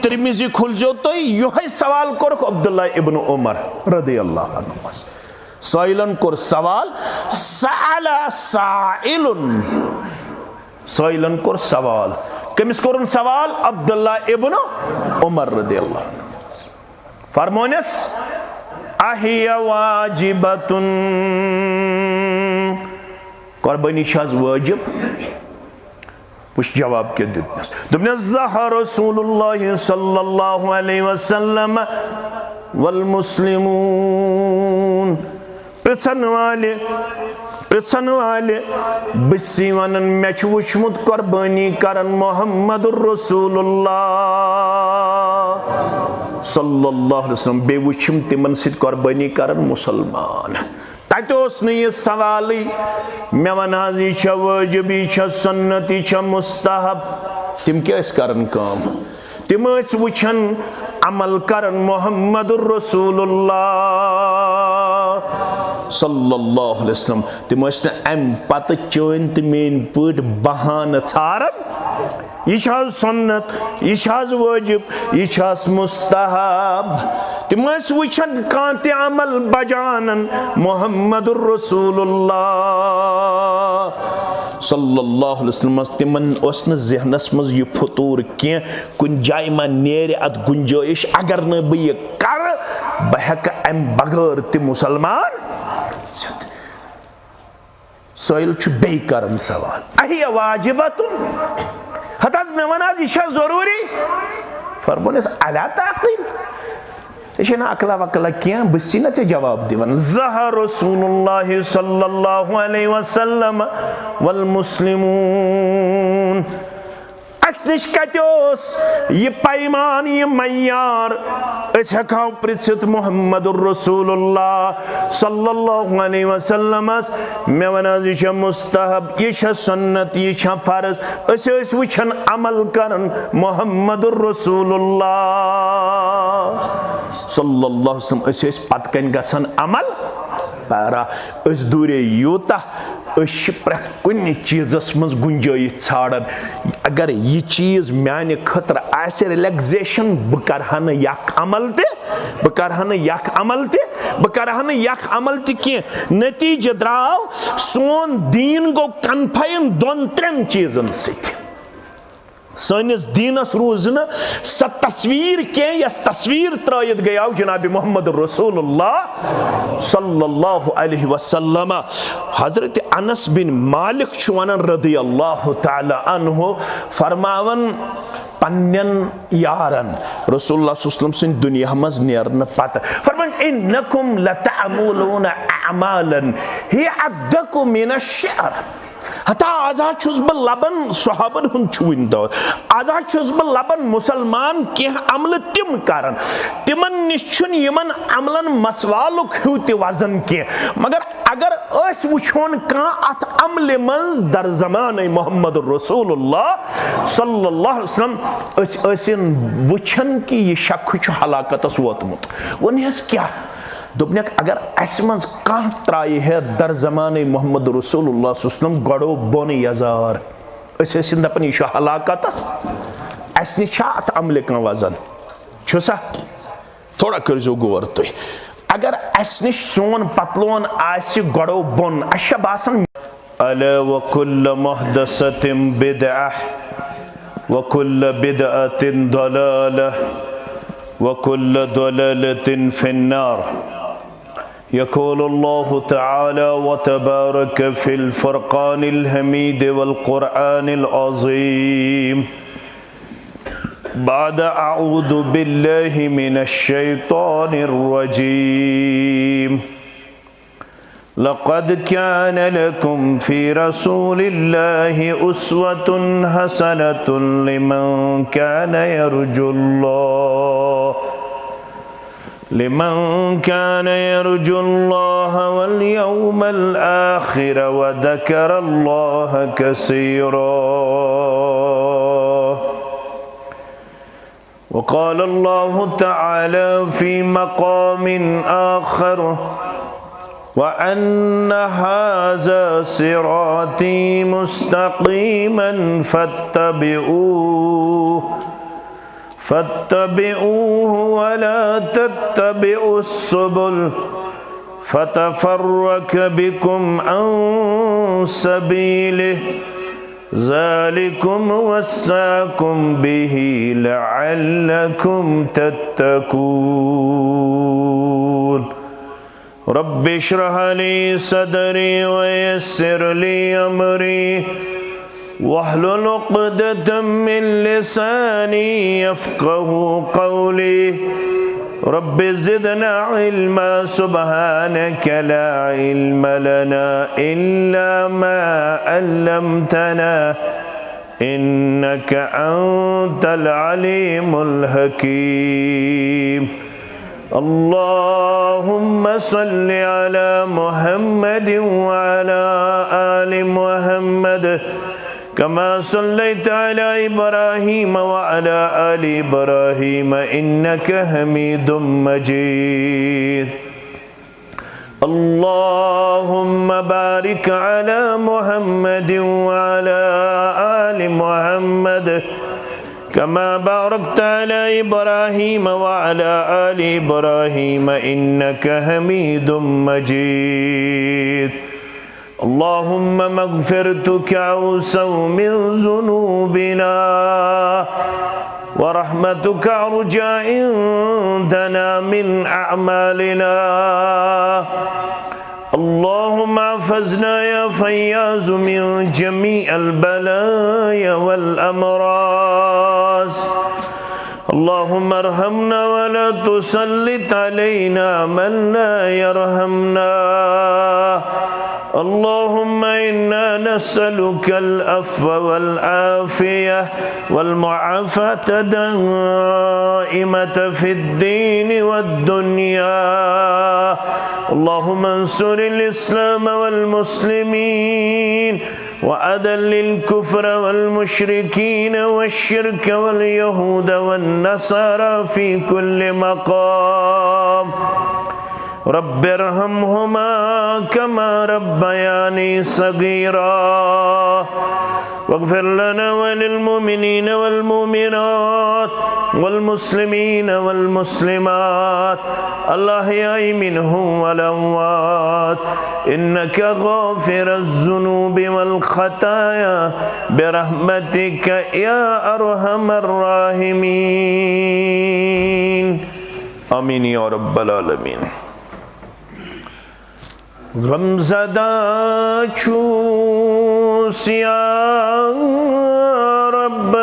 तिरमिजी खुलजो तो यह सवाल कोर अब्दुल्ला इब्न उमर रदियल्लाहु अन्हु साइलन कोर सवाल सअला साइलुन साइलन कोर सवाल कमिस कोरन सवाल अब्दुल्ला इब्न उमर रदियल्लाहु अन्हु फरमोनस अहिया वाजिबतुन कुर्बानी छाज वाजिब पुछ जवाब के दितनस दुबने ज़हा रसूलुल्लाह सल्लल्लाहु अलैहि वसल्लम वल मुस्लिमून प्रसन वाले बिसी वनन मे छु वुचमुत कुर्बानी करन मुहम्मदुर रसूलुल्लाह सल्लल्लाहु अलैहि वसल्लम बे वुचम तिमन सित कुर्बानी करन मुसलमान तोस यह सवाल मे वन यह वाजिब यह सुन्नत यह मुस्तहब तिम क्या करन काम तिम वुचन अमल करन मुहम्मदुर रसूलुल्लाह सल्लल्लाहु अलैहि वसल्लम तिम अम पत चैन तो मेन पट बहान छारन यह सुन्नत यह वाजिब यह मुस्तहब तिम वुचन कांत अमल बजानन मुहम्मदुर रसूलुल्लाह सल्लल्लाहु अलैहि वसल्लम तिमन ज़हनस मज यह फतूर क्या कुन जाय मा नेर अत गुंजाइश अगर न बह यह कर बह हेक अम बगैर ति मुसलमान साइल बे करन सवाल अहिया वाजिबतुन हताज मे वन यह जरूरी फरमोनस अला ताक़ील यह अकला वकला क्या बसी ना जवाब दिवन ज़हा रसूलुल्लाह सल्लल्लाहु अलैहि वसल्लम वल मुस्लिमून अस निश कतोस यह पैमान यह मयार हेको पृछित मुहम्मदुर रसूलुल्लाह सल्लल्लाहु अलैहि वसल्लम मे वन यह मुस्तहब यह सुन्नत यह फर्ज अस वुचन अमल करन मुहम्मदुर रसूलुल्लाह सल्लल्लाहु अलैहि वसल्लम अस पत कन गसन अमल पारा अस दूरे यूता प्रेत कुन चीज़स मज गुंजाइश छाड़न अगर यह चीज़ मान खतर आसे रिलैक्सेशन बह करहा न यख अमल ते बह करहा न यख अमल ते बह करहा न यख अमल ते कि नतीजे द्राव सोन दीन गो कन्फाइन दोन त्रेन चीज़न सत सनिस दीनस रूज न स तस्वीर के यस तस्वीर त्रयत गया जनाब मोहम्मद रसूलुल्लाह सल्लल्लाहु अलैहि वसल्लम हजरत अनस बिन मालिक वनन रदियल्लाहु तआला अन्हु फरमावन पन्नन यारन रसूलुल्लाह सल्लल्लाहु अलैहि वसल्लम दुनिया मज नेरन पत फरमान इन्नकुम लतअमलून अमालन हिय अदकु मिनश-शअर हता आजा छुस बह लबन सहाबन हुन छुन दौर आजा छुस बह लबन मुसलमान कह अमल तिम करन तिमन निश यमन अमलन मसवालुक हु ते वजन कह मगर अगर अस वुछोन का अत अमल मंज दर ज़माने मोहम्मद रसूलुल्लाह सल्लल्लाहु अलैहि वसल्लम असिन वुछन कि यह शख्स हलाकतस वोतमुत वनहस क्या दोपनक अगर अस मज कह त्राय है दर ज़माने मोहम्मद रसूलुल्लाह सल्लल्लाहु अलैहि वसल्लम गड़ो बोन यजार असिन दपन यह हलाकतस अस निश अत अमल कह वजन छुसा थोड़ा करजो गौर तुम अगर अस निश सोन पतलोन आसि गड़ो बोन अश बासन अला वकुल्ल मुहदसतिन बिदअह वकुल्ल बिदअतिन दलालह वकुल्ल दलालतिन फिन्नार यक़ूलु अल्लाहु तआला व तबारक फिल फ़ुरक़ानिल हमीद वल क़ुरआनिल अज़ीम बाद अऊज़ु बिल्लाहि मिनश शैतानिर रजीम लक़द कान लकुम फ़ी रसूलिल्लाहि उस्वतुन हसनतुन लिमन कान यरजुल्लाह वल यौमल आखिर व ज़करल्लाह कसीरा वक़ाल अल्लाहु तआला फ़ी मक़ामिन आखर वअन्न हाज़ा सिराती मुस्तक़ीमन फत्तबिऊह फत्तबिऊहु वला तत्तबिउस सुबुल फतफर्रक बिकुम अन सबीलिह ज़ालिकुम वस्साकुम बिही लअल्लकुम तत्तकून। रब्बि इश्रह ली सदरी वयस्सिर ली अमरी वहलुल उक़दतम मिन लिसानी यफ़क़हू क़ौली। रब्बि ज़िदना इल्मा सुब्हानक ला इल्म लना इल्ला मा अल्लमतना इन्नक अंतल अलीमुल हकीम। अल्लाहुम्मा सल्लि अला मुहम्मद व अला आलि मुहम्मद कमा सल्लैता अला इब्राहीम व अला आलि इब्राहीम इन्नक हमीदुम मजीद। अल्लाहुम्मा बारिक अला मुहम्मद व अला आलि मुहम्मद कमा बारकता अला इब्राहीम व अला आलि इब्राहीम इन्नक हमीदुम मजीद। अल्लाहुम्मा मग़फ़िरतुक औसअ मिन ज़ुनूबिना व रहमतुक अर्जा इंदना मिन अअमालिना। अल्लाहुम्मा अहफ़िज़ना या फ़य्याज़ मिन जमीअल बलाया वल अमराज़। अल्लाहुम्मा अरहमना व ला तुसल्लित अलैना मन ला यरहमना। अल्लाहुम्मा इन्ना नस्अलुकल अफ़्व वल आफ़ियह वल मुआफ़ात दाइमत फ़िद्दीन वद्दुनिया। अल्लाहुम्मा अंसुरिल इस्लाम वल मुस्लिमीन व अदल्लिल कुफ़्र वल मुश्रिकीन वश्शिर्क वल यहूद वन नसारा फ़ी कुल्लि मक़ाम। रब्बिरहमहुमा कमा रब्बयानी सगीरा वग़फ़िर लना वलिल मुमिनीन वल मुमिनात वल मुस्लिमीन वल मुस्लिमात अल-अहयाइ मिनहुम वल अमवात इन्नका गाफ़िरुज़ ज़ुनूबि वल ख़ताया बिरहमतिक या अरहमर राहिमीन। आमीन या रब्बल आलमीन। गमज़दा छूस या रब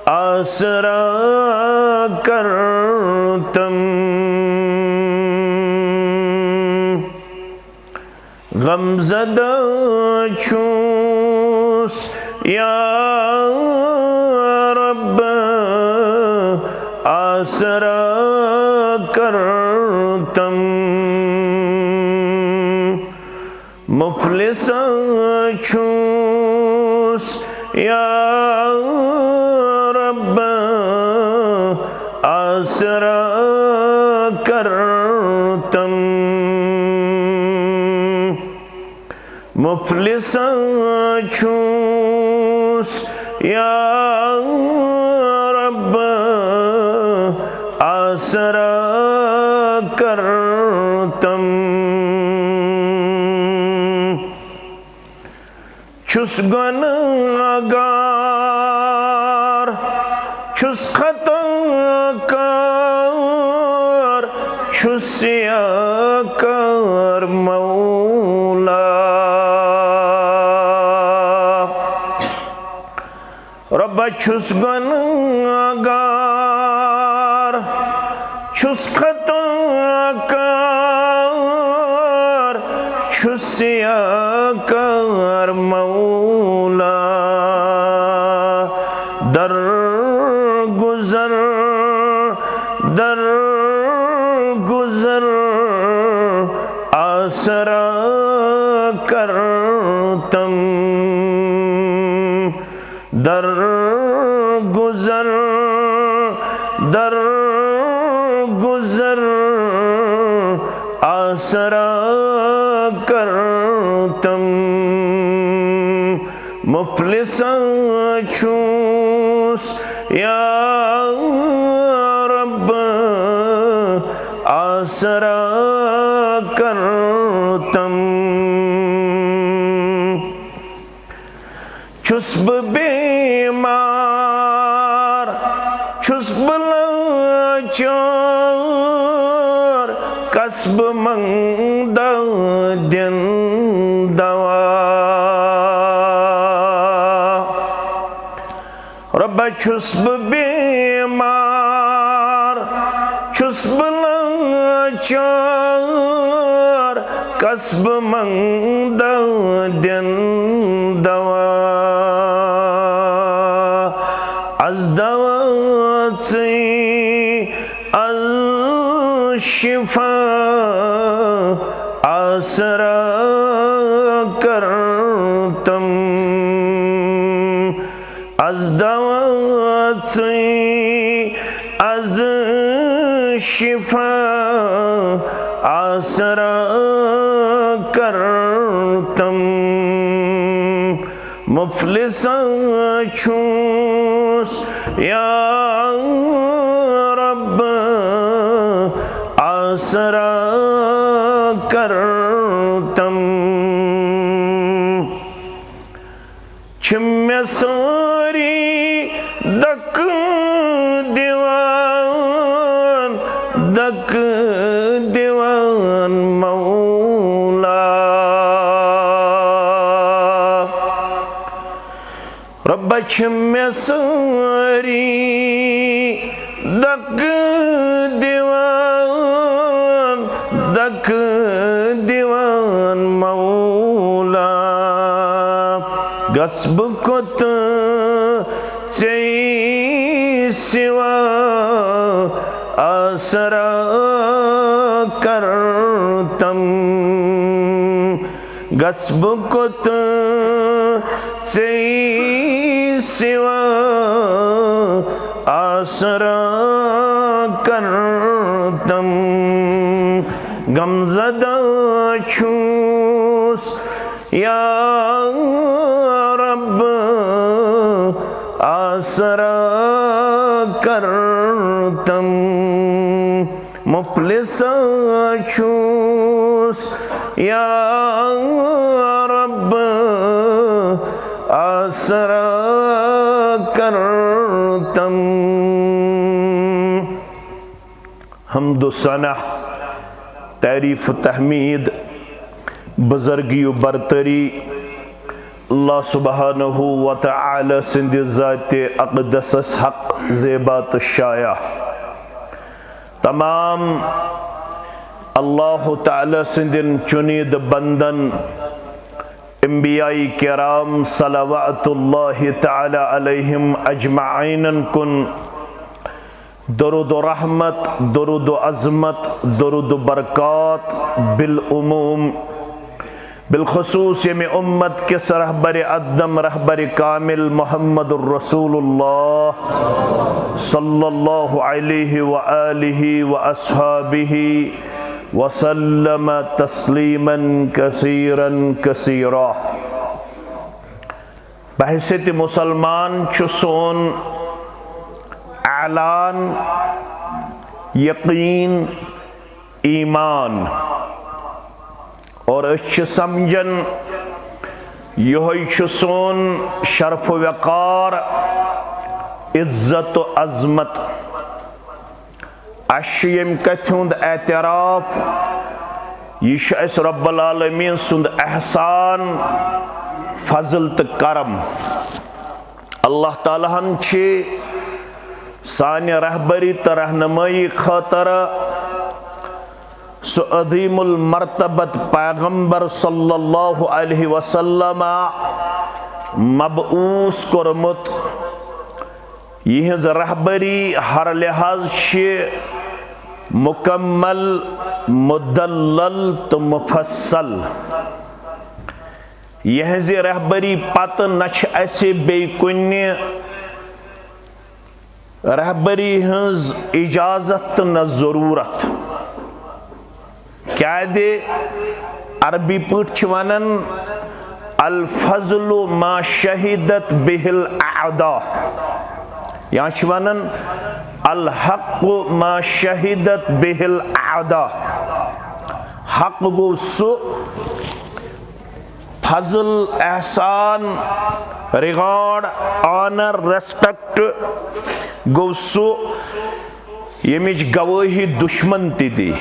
आसरा करतम। गमज़दा छूस या रब आसरा करतम। मुफ़लिस छूस या रब आसरा करतम। मुफ़लिस छूस या रब आसरा करतम। छुस गुनहगार छुस खताकार छुस सियाकार मौला। रब्बा छुस गुनहगार छुस खताकार छुस सियाकार मौला। दर गुज़र आसरा करतम। दर गुज़र आसरा करतम। मुफ़लिस छूस या रब आसरा करतम। छुस बह बेमार, छुस बह लाचार, कसब मंगदा दिन दवा। रब्बा छुस बह बेमार, छुस बह लाचार, कसब मंगदा दिन दवा। az davatsi az şifa asra kartam। az davatsi az şifa asra kartam। मुफलिसा छूस या रब आसरा करतम। छिम्य सारी दक दीवान, दक दीवान मौला। रब्बा छिम्य सारी दक दीवान, दक दीवान मौला। गस्ब कुत चे सिवा आसरा करतम। गस्ब कुत चे सिवा आसरा करतम। गमज़दा छूस या रब आसरा करतम। मुफलिसा छूस या रब आसरा करतम। हम्दो सना तारीफ तहमीद बुज़ुर्गी बरतरी अल्लाह सुब्हानहू व तआला सिंध ज़ाते अक़दस हक़ ज़ेबात शाया। तमाम अल्लाह ताला सिंधन चुनीद बंदन अंबियाई किराम सलवातुल्लाहि तआला अलैहिम अजमाइन कुन दरुद रहमत, दरुद अज़मत, दरुद बरक़ात बिल उमूम बिलखुसूस यमी उम्मत के रहबर अदम रहबर कामिल मुहम्मदुर रसूलुल्लाह सल्लल्लाहु अलैहि व आलिहि व अस्हाबिहि वसल्लम तस्लीमन कसीरन कसीरा। बहैसियत मुसलमान सोन ऐलान यकीन ईमान और समझन यह सोन शरफ वक़ार इज्जत अज़मत। यम कथ हुंद एतराफ यह रब्बुल आलमीन सुंद एहसान फजल तो करम। अल्लाह ताला हन सानि रहबरी तो रहनुमाई खातर सो अज़ीमुल मर्तबत पैगंबर सल्लल्लाहु अलैहि वसल्लम मबऊस कोरमुत। यहज रहबरी हर लिहाज मुकम्मल मुदल्लल तो मुफस्सल। यहज रहबरी पत न बे कुन्य रहबरी हज इजाजत तो न जरूरत। क्या दे अरबी पट वनन अल फज़लु मा शहिदत बिहिल आदा। या वनन अल हक मा शहिदत बिहिल आदा, हक गो सु फजल एहसान रिगार्ड ऑनर रेस्पेक्ट गो सु यमिच गवाही दुश्मन ति दी।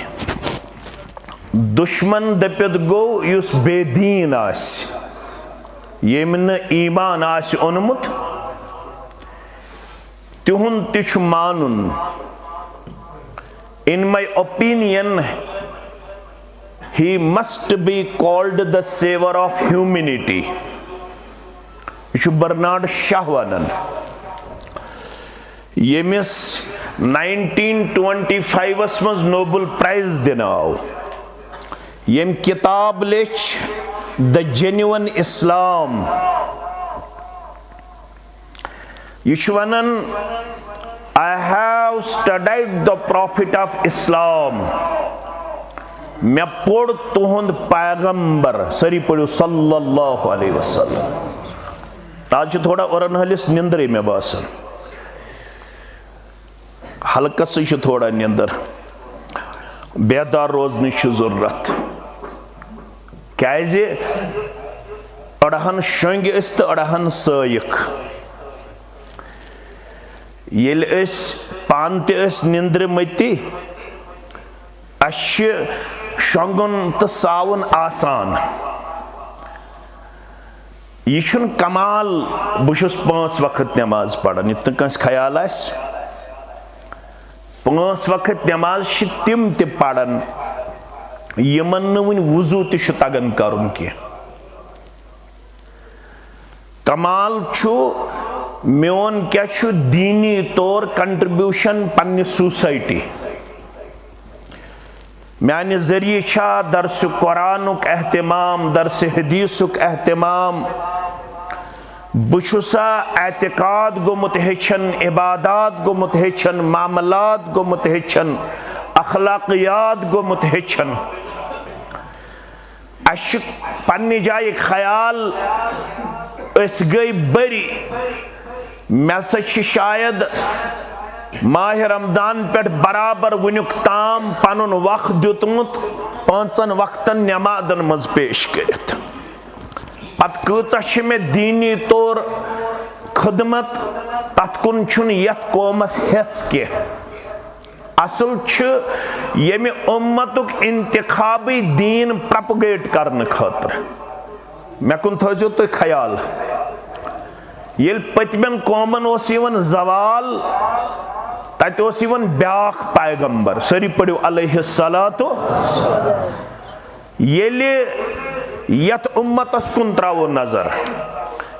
दुश्मन दपित गो युस बेदीन आस, यमन ईमान आस ओनमुत, तिहुन तिछ मानुन। In my opinion, he must be called the savior of humanity. This is Bernard Shaw wanan. Yemis 1925 मज Nobel Prize दिनाव। यम किताब लेच The Genuine Islam। यशवनन I have studied the Prophet of Islam। मैं पढ़ तुहंद पैगंबर सरी पढ़ो सल्लल्लाहु अलैहि वसल्लम। आज थोड़ा औरन हलिस निंदरे में बासन, हल्का से थोड़ा निंदर, बेदार रोजन जरूरत। क्या अड़हन शंग तो अड़हन सयक। येल पान निंद्र मति शंगुन तो सावन आसान। यह कमाल बहुस 5 वक्त नमाज पढ़ान, इत कंस ख्याल आस 5 वक्त नमाज तिम ते पढ़ान यमन वन वजू तगन करुन की। कमाल मोन क्या दीनी तौर कंट्रीब्यूशन पन्ने सोसाइटी। माने जरिए दरस कुरानुक एहतमाम, दरस हदीसुक एहतमाम, बुशुसा एतकाद गोमुत हेचन, इबादात गोमुत हेचन, मामलात गोमुत हेचन, अखलाकियात गोमुत हेचन। अश पन्ने जाय ख्याल अस गई बरी। मैं शायद माह रमदान पे बराबर वुनुक ताम पनुन वक्त दितमुत 5 वक्तन नमाजन मज पेश करित। पत कचा मे दीनी तौर खदमत तथ कुन छुन यथ कौमस हेस के। असल यमे उम्मतुक इंतखाबी दीन प्रोपगेट करने खातिर। मे कुन थो तुम ख्याल, ये पतमन कौमन जवाल तत ब्याख पैगंबर सरी पढ़ो अलैहिस्सलातु। यत उम्मतस कुन त्रावो नजर,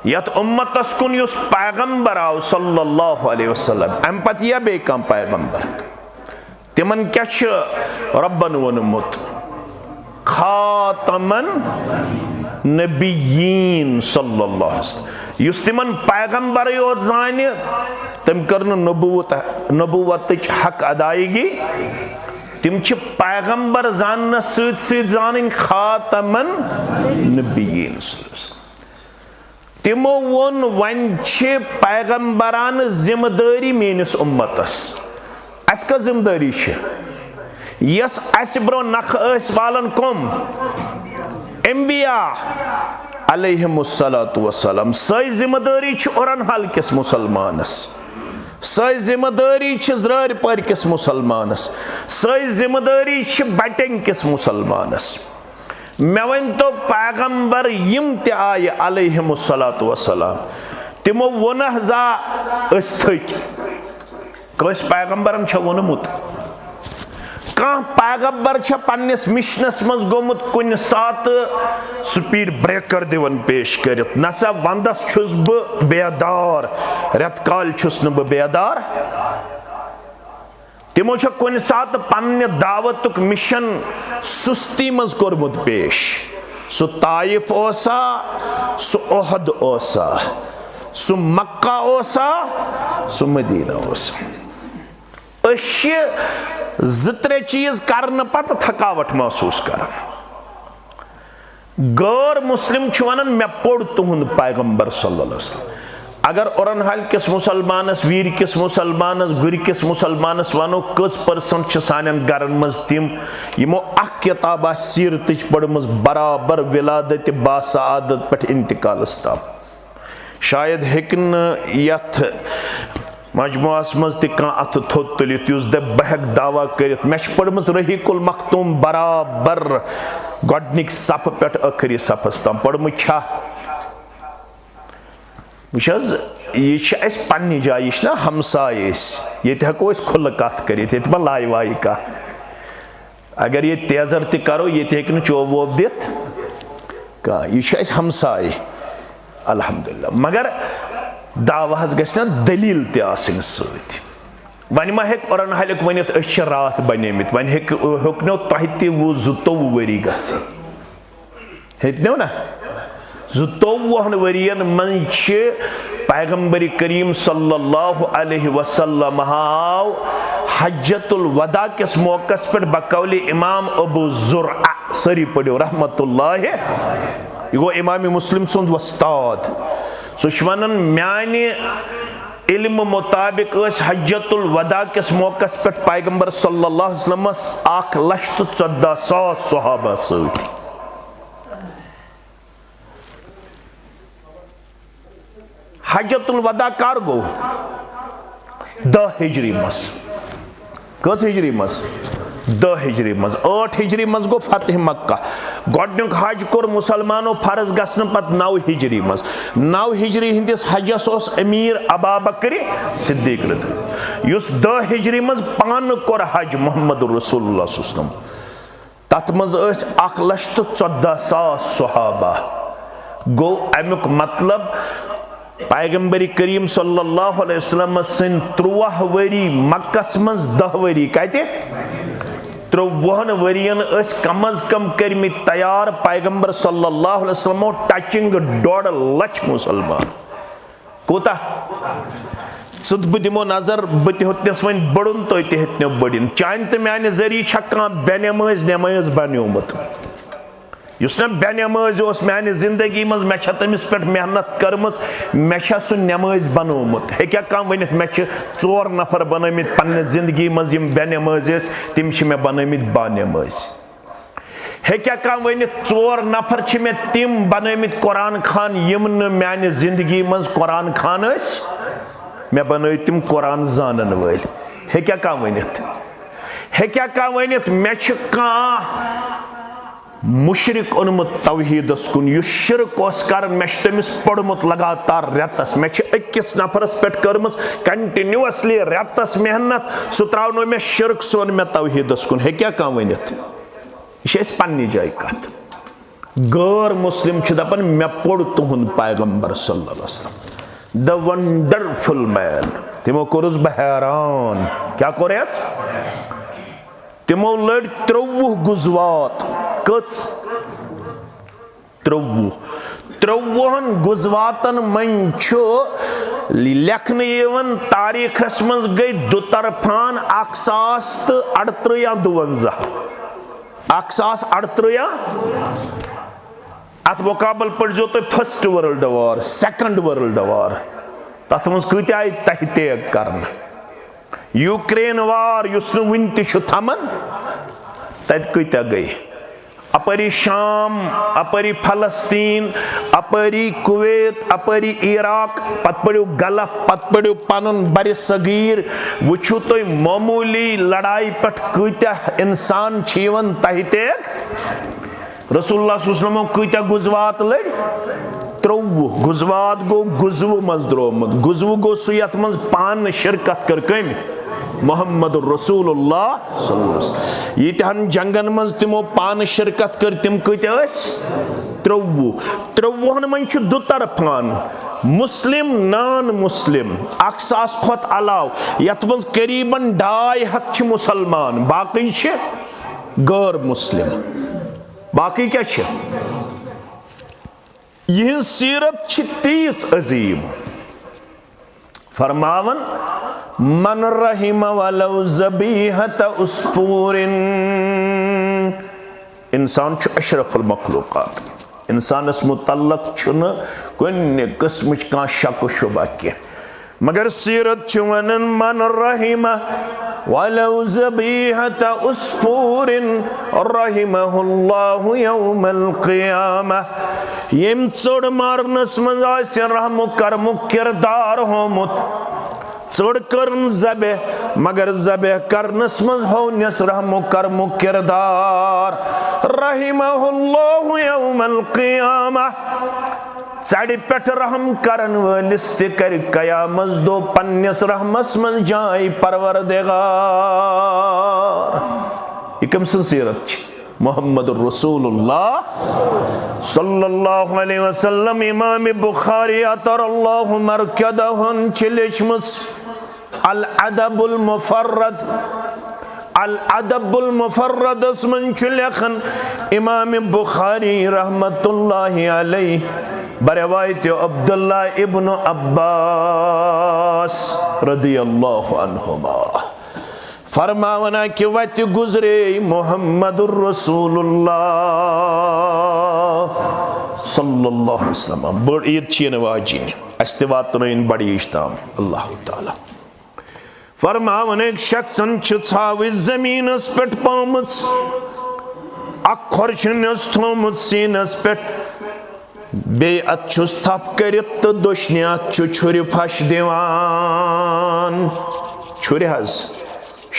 यत उम्मतस कुन युस पैगंबर आव सल्लल्लाहु अलैहि वसल्लम, अम पत या बे कम पैगंबर तिमन क्या रब्बन वनुमुत खातमन नबीयीन सल्लल्लाहु अलैहि वसल्लम। युस तिमन पैगंबर योत जाने तम कर नबुवत हक अदायगी। तिम पैगंबर जान जान खातमन नबीयीन। तिमो वोन वन पैगंबरान जिम्मेदारी मेनिस उम्मतस। अस का जिम्मेदारी यस अस ब्रो नख वालन कम अंबिया अलैहिमुस्सलातु वस्सलाम। सही जिम्मेदारी उरन हल किस मुसलमानस, सही जिम्मेदारी जरार पर किस मुसलमानस, सही जिम्मेदारी बटेंग किस मुसलमानस। मे वन तो पैगंबर यम ते आय अलैहिमुस्सलातु वस्सलाम तिमो वोन जा थक कस पैगंबरन वोनमुत। कह पैगंबर पन्निस मिशनस मज गोमुत कुन सात स्पीड ब्रेकर दिवन पेश करित। नसा वंदस छुस ब बेदार, रेतकाल छुस न ब बेदार। तिमो कुन सात पन्ने दावतुक मिशन सुस्ती मज कोरमुत पेश। सु ताइफ ओसा, सु ओहद ओसा, सु मक्का ओसा, सु मदीना ओसा। ज़्रे चीज करने पत थकावट महसूस कर। गैर मुस्लिम वन मे पोड़ तुहद पैगंबर सल्लल्लाहु अलैहि वसल्लम। अगर औरनहल किस मुसलमानस, वीर किस मुसलमानस, गुर किस मुसलमानस वनो कस परसेंट सान गरन मज तिम यमो अख किताब सीरत पढ़मज बराबर विलादत बासादत पे इंतकालस ताम। शायद हेकन यथ मजमुआस मज तह अथ थोद तुलित युस द बहक दावा करित मे पढ़मज रहीकुल मखतूम बराबर गोडनिक सफ पे आखिरी सफस ताम पढ़मुत छा यह पन्नी जाय ना हमसाय ये हको खुल कत कर ये मा लाय वाय कत अगर ये तेजर त करो ये हे चोब वोब दित यह हमसाय अल्हम्दुलिल्लाह। मगर दावा गस ना दलील तन सत वन मा हे औरनहल वनित रात बनेमित वन हेकनो तह तु 22 वरी हेतनो ना 22 वरियन मन पैगंबर करीम सल्लल्लाहु अलैहि वसल्लम हाव हज्जतुल वदा किस मौकस पर बकौली इमाम अबू जुरआ सरी पढ़ो रहमतुल्लाह यह गो इमाम मुस्लिम सुंद वस्ताद सुवन म्याने इल्म मुताबिक हज्जतुल वदा किस मौकस पर पैगंबर सल्लल्लाहु अलैहि वसल्लम 1,14,000 सहाबा सत हज्जतुल वदा कर गो 10 हिजरी मस कस हिजरी मस 10 हिजरी मज 8 हिजरी मज गो फतह मक्का गोडनुक हज कोर मुसलमानो फर्ज गसन पत 9 हिजरी मज 9 हिजरी हिंदिस हजस ओस अमीर अबा बकर सिद्दीक रद युस 10 हिजरी मज पान कोर हज मोहम्मद रसूलुल्लाह सल्लल्लाहु अलैहि वसल्लम तत मज 1,14,000 सहाबा गो अमुक मतलब पैगंबर करीम सल्लल्लाहु अलैहि वसल्लम सन 13 वरी मक्कस मज 10 वरी कते 53 वरियन कम अज कम करम तैयार पैगंबर सल्लल्लाहु अलैहि वसल्लम टचिंग 1.5 लाख मुसलमान कोता सुद बह दिमो नजर बह हेतनस वन बड़न तो हेतनो बड़न चान तो माने जरिए कह बेनमाज नमाज बनोमुत युस ना बेनमाज माने जिंदगी मज मे तमिस पे मेहनत कर्म मे सह नमाज बनोमुत हेक्या कम वनित मे 4 नफर बनमित पन्ने जिंदगी मज बेनमाज तिम मे बनमित बानमाज हेक्या कम वनित 4 नफर मे तिम बनमित कुरान खान यम न माने जिंदगी मज कुरान खान मे बन तिम कुरान जानन वल हेक्या कम वनित हेक्या कम वनित मे मुशरिक ओनमुत तौहीदस कुन युस शिरक कर मे तमिस पढ़मुत लगातार रेतस मे अकिस नफरस पे कर्म कंटिन्यूअसली रेतस मेहनत सह त्रावनो मे शिरक सोन मे तौहीदस कुन हेक्या कम वनित यह पन्नी जाय कत गैर मुस्लिम दपन मे पोड़ तुहुंद पैगंबर सल्लल्लाहु अलैहि वसल्लम द वंडरफुल मैन तिमो कोरुस बह हैरान क्या कोरेस तिमो लड़ 23 गुजवात कच 23 गुजवातन मन लेखन तारीखस मज गई दुतरफान 1,038 या 52 1,038 अत मुकाबल पढ़ो तो first world war second world war तथ मज कत आय तह तेग कर यूक्रेन वार युस वन थमन तत कत गई अपरी शाम अपरी फलस्तीन अपरी कुवैत अपरी इराक पत पड़ो गल्फ पत पड़ो पन बर सगीर वुचु तुम मामूली लड़ाई पे कत्या इंसान तह तेग रसूलुल्लाह सल्लल्लाहु अलैहि वसल्लम कत्या गुजवात लड़ 23 गुजवात गो गुजव मज द्रोमुत गुजव गो सह यथ मज पान शिरकत कर कम मोहम्मद रसूलुल्लाह सल्लल्लाहु अलैहि वसल्लम यीतहन जंगन मज तिमो पान शिरकत कर तिम कत 23 मन दुतरफान मुस्लिम नान मुस्लिम 1,000 खोत अलाव यथ मज करीबन 250 मुसलमान बाकी गैर मुस्लिम बाकी क्या यह सीरत तीच अजीम फरमावन मन रहिम वलौ ज़बीहत उस्फूरिन इंसान अशरफुल मखलूक़ात इंसानस मुतल्लक कुन किस्म कह शक शुबा कह मगर सीरत वनन मन रहिम वलौ ज़बीहत उस्फूरिन रहिमहुल्लाहु यौमल क़ियामह यम चोड़ मारनस मज आसि रहमु करमु किरदार होमुत चोड़ करन ज़बे मगर ज़बे करनस मज होनस रहमु करमु किरदार रहिमहुल्लाहु यौमल क़ियामह चढ़ पे रहम करन वलिस कर कयामत दो पन्नस रहमस मन जाय परवरदिगार। यह कम सन सीरत मोहम्मद रसूलुल्लाह सल्लल्लाहु अलैहि वसल्लम इमाम बुखारी अतरल्लाहु मरकदहुन लिखमुस अल अदबुल मुफर्रद अल अदबुल मुफर्रद मन लिखन इमाम बुखारी रहमतुल्लाहि अलैहि बरवायत अब्दुल्ला इब्न अब्बास रदियल्लाहु अन्हुमा फरमावना कि वत गुजरे मोहम्मदुर रसूलुल्लाह सल्लल्लाहु अलैहि वसल्लम बड़ ईद छन वाजिन अस्ति वातन बड़ ईद ताम अल्लाह ताला फरमावन एक शख्सन छाव जमीनस पे पामच अख खोरचनस थोमुत सीनस पे बे अछुस थप करित तो दोशने छुर फश दिवान छुर हज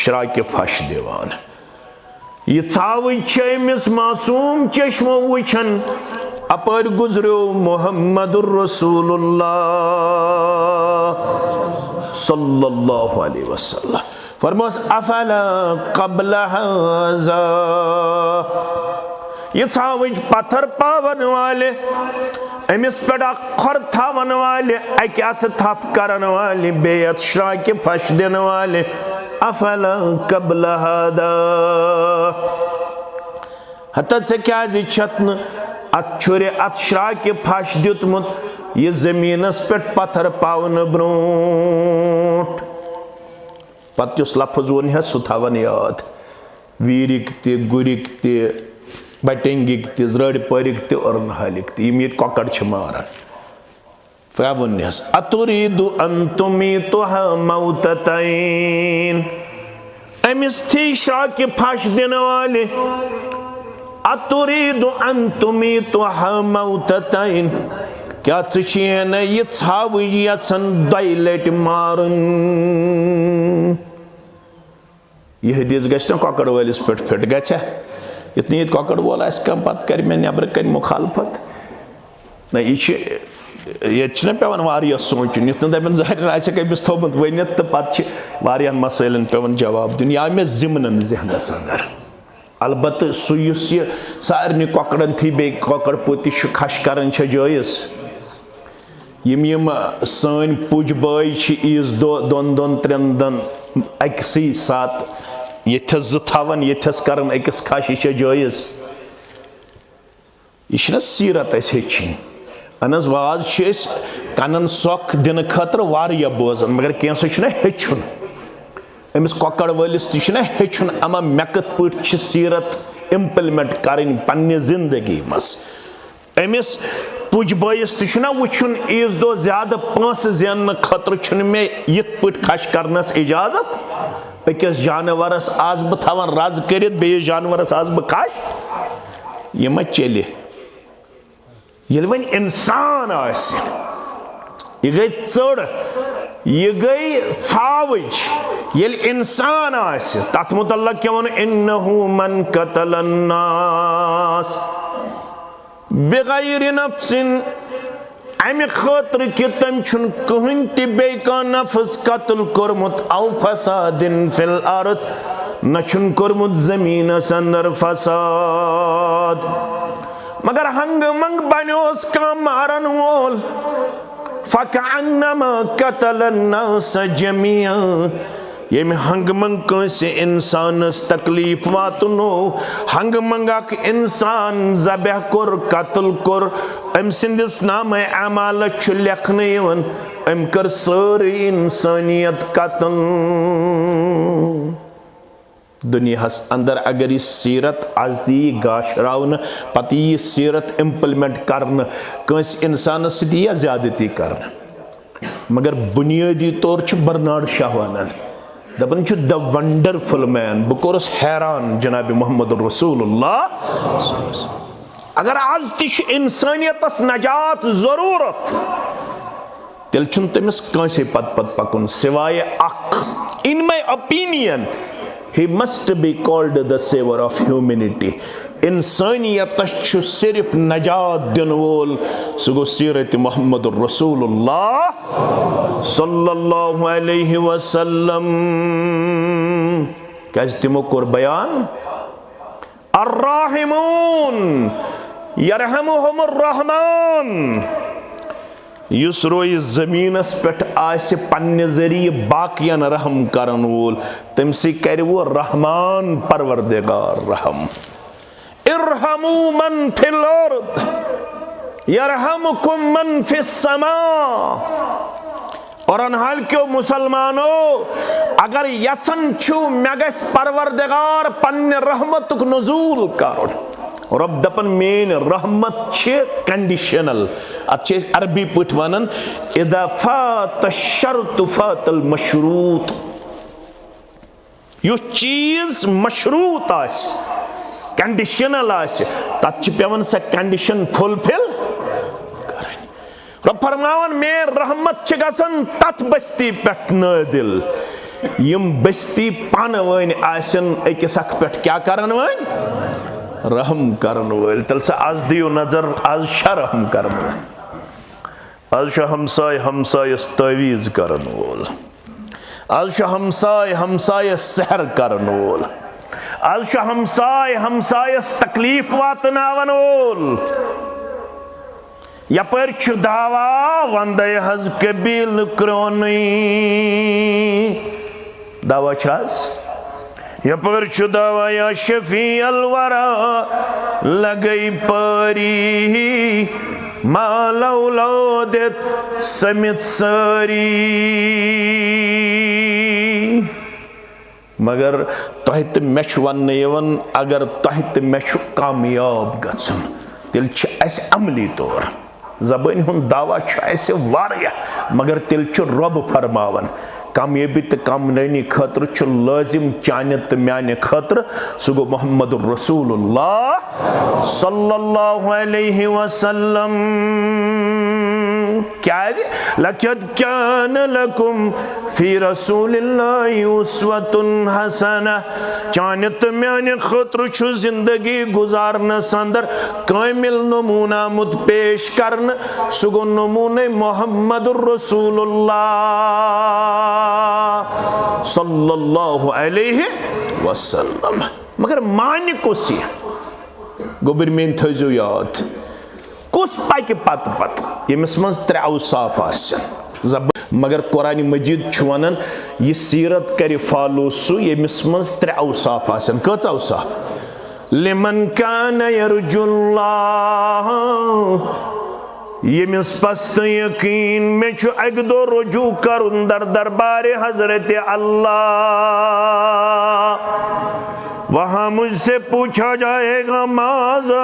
शराक फश दिवान यह अमिस मासूम चश्मो वुचन अपर गुजरो मोहम्मदुर रसूलुल्लाह सल्लल्लाहु अलैहि वसल्लम फरमास अफला क़ब्ल हाज़ा यह पत्थर पावन वाले अमिस पे खर थावन वाले अक अथ थप करन वाले बेत शराक फश दिन वाले अफला क़ब्ल हादा हता ऐ क्या छतन अत छुरे अत शराक फश दितमुत यह जमीनस पे पत्थर पावन ब्रोट पत लफ्ज वो सह थवन याद वीरिक ते गुरिक ते बटेंगिक ते जड़ परिक ते और नहालिक ते यम ये कॉकड़ मारान क्या वनस अतुरीदु अन तुमीतुहा मौततैन अमिस थी शराक फश दिन वाले अतुरीदु अन तुमीतुहा मौततैन क्या न यह छाव यन दय लट मारुन यह हदीस गछ ना कॉकड़ वालिस पे फिट गछा इतनी ये कॉकड़ वोल आस कम पत कर मे नबर कर मुखालफत ना ये पेवन वारिया सोचन युथ दपन जहर आमिस थोमुत वनित तो पे मसैलन पेवन जवाब दिन या मे जिमन जहनस अंदर अलबत् सुस सारे कॉकड़न थी बे कॉकड़ पोति खश कर जायज यम सन पुज बाय ईज दोन दोन त्रेन दिन अकसी सात यथस जवन यथस कर अकिस खश यह जायज यह सीरत हेचन अनस वाज कनन सोख दिन खतर वारिया बोजन मगर कैंसो हेचुन अमिस कॉकड़ वालिस तह हेचुन अमा मे कत पे सीरत इम्प्लीमेंट करें पन्ने जिंदगी मस अमिस पुज बायस तह वुचुन ईज दो ज्यादा पांस जेन खतर मे यथ पे खश करनस इजाजत अकिस जानवरस आज बह थवान रज कर बेस जानवरस आज बह खश यह मा चल ये वन इंसान यह गई चढ़ यह गई छावज ये इंसान तथ मुतल्लक क्या वन इन्नहु मन कतलन नास बिगैर नफ्सिन अमि खतर कि तम कहन ते नफ्स कत्ल कोरमुत औ फसादिन फिल अर्द न कोरमुत जमीनस अंदर फसाद मगर हंग मंग बनोस का मारन वोल फकअन्नमा कतलन नास जमिया यम हंग मंग कंसे इंसानस तकलीफ वातनो हंग मंगक इंसान ज़बह कोर कत्ल कोर अम सिंदिस नाम अमाल लेखन अम कर सारी इंसानियत कत्ल दुनियास अंदर अगर यह सीरत आज दी गाशरावन पत यह सीरत इम्प्लीमेंट करन कंस इंसान सती ज्यादती करन मगर बुनियादी तौर बर्नार्ड शाह वनान दपन द वंडरफुल मैन बह कोरस हैरान जनाब मोहम्मद रसूलुल्लाह अगर आज तह इंसानियतस नजात जरूरत तेल तमिस कंसे पत पकुन सिवाय अख in my opinion he must be called the savior of humanity इंसानियत सिर्फ नजात दिन वोल सह गो सीरत मोहम्मद रसूलुल्लाह सल्लल्लाहु अलैहि वसल्लम क्या तिमो कोर बयान अर्राहिमून यरहमुहुमुर रहमान युस रोय जमीनस पेट आसे पन्ने जरिए बाकियन रहम करन वोल तमसे कर वो रहमान परवरदिगार रहम इरहमू मन फिल अर्द यरहमुकुम मन फिस समा और अनहाल क्यों मुसलमानों अगर यसन छु मे गस परवरदिगार पन्ने रहमतुक नुज़ूल करन रब दपन मेन रहमत कंडीशनल अच्छे अरबी पठ वन इदा फात शर्त फातल मशरूत यु चीज मशरूत आस कंडीशनल आस तत पेवन स कंडीशन फुलफिल करन रब फरमावन मे रहमत गसन तत बस्ती पेट नादिल यम बस्ती पान वन आसन अकिस अख पेट क्या करन वन रहम करन वल तल से आज दियो नजर आज शरहम करन आज हमसाय हमसायस तवीज करन वोल आज हमसाय हमसायस सहर करन वोल आज हमसाय हमसायस तकलीफ वातनावन वोल यपर छु दावा वंदय हज कबील क्रोनी दावा छास यपर छु दावा या शफी अलवरा लगई परी मालौलो देत समित सरी मगर तह मेश वन यवन अगर तह मेश कामयाब गसन तेल अमली तौर जबान हुन दावा मगर तेल रब फरमावन कामयाबी तो कामयानी खतर लाजिम चाने तो माने खतर सह गो मोहम्मद रसूलुल्लाह सल्लल्लाहु अलैहि वसल्लम क्या लक़द कान लकुम फी रसूलिल्लाहि उस्वतुन हसना चाने तो माने खतर छु जिंदगी गुजारनस अंदर कामिल नमूना मुत पेश करन सह गो नमूने मोहम्मद रसूलुल्लाह सल्लल्लाहु अलैहि वसल्लम मगर मान कुस गोबर मेन थो याद कुस पक पत पत यमिस मज त्रे औसाफ आसन मगर कुरान मजीद वन यह सीरत कर फॉलो सु यमिस मज त्रे औसाफ आसन कच औसाफ लिमन कान यरजुल्लाह यमिस पस्त यकीन मे छु अग दो रुजू करुन दर दरबार हजरत अल्लाह वहां मुझसे पूछा जाएगा माज़ा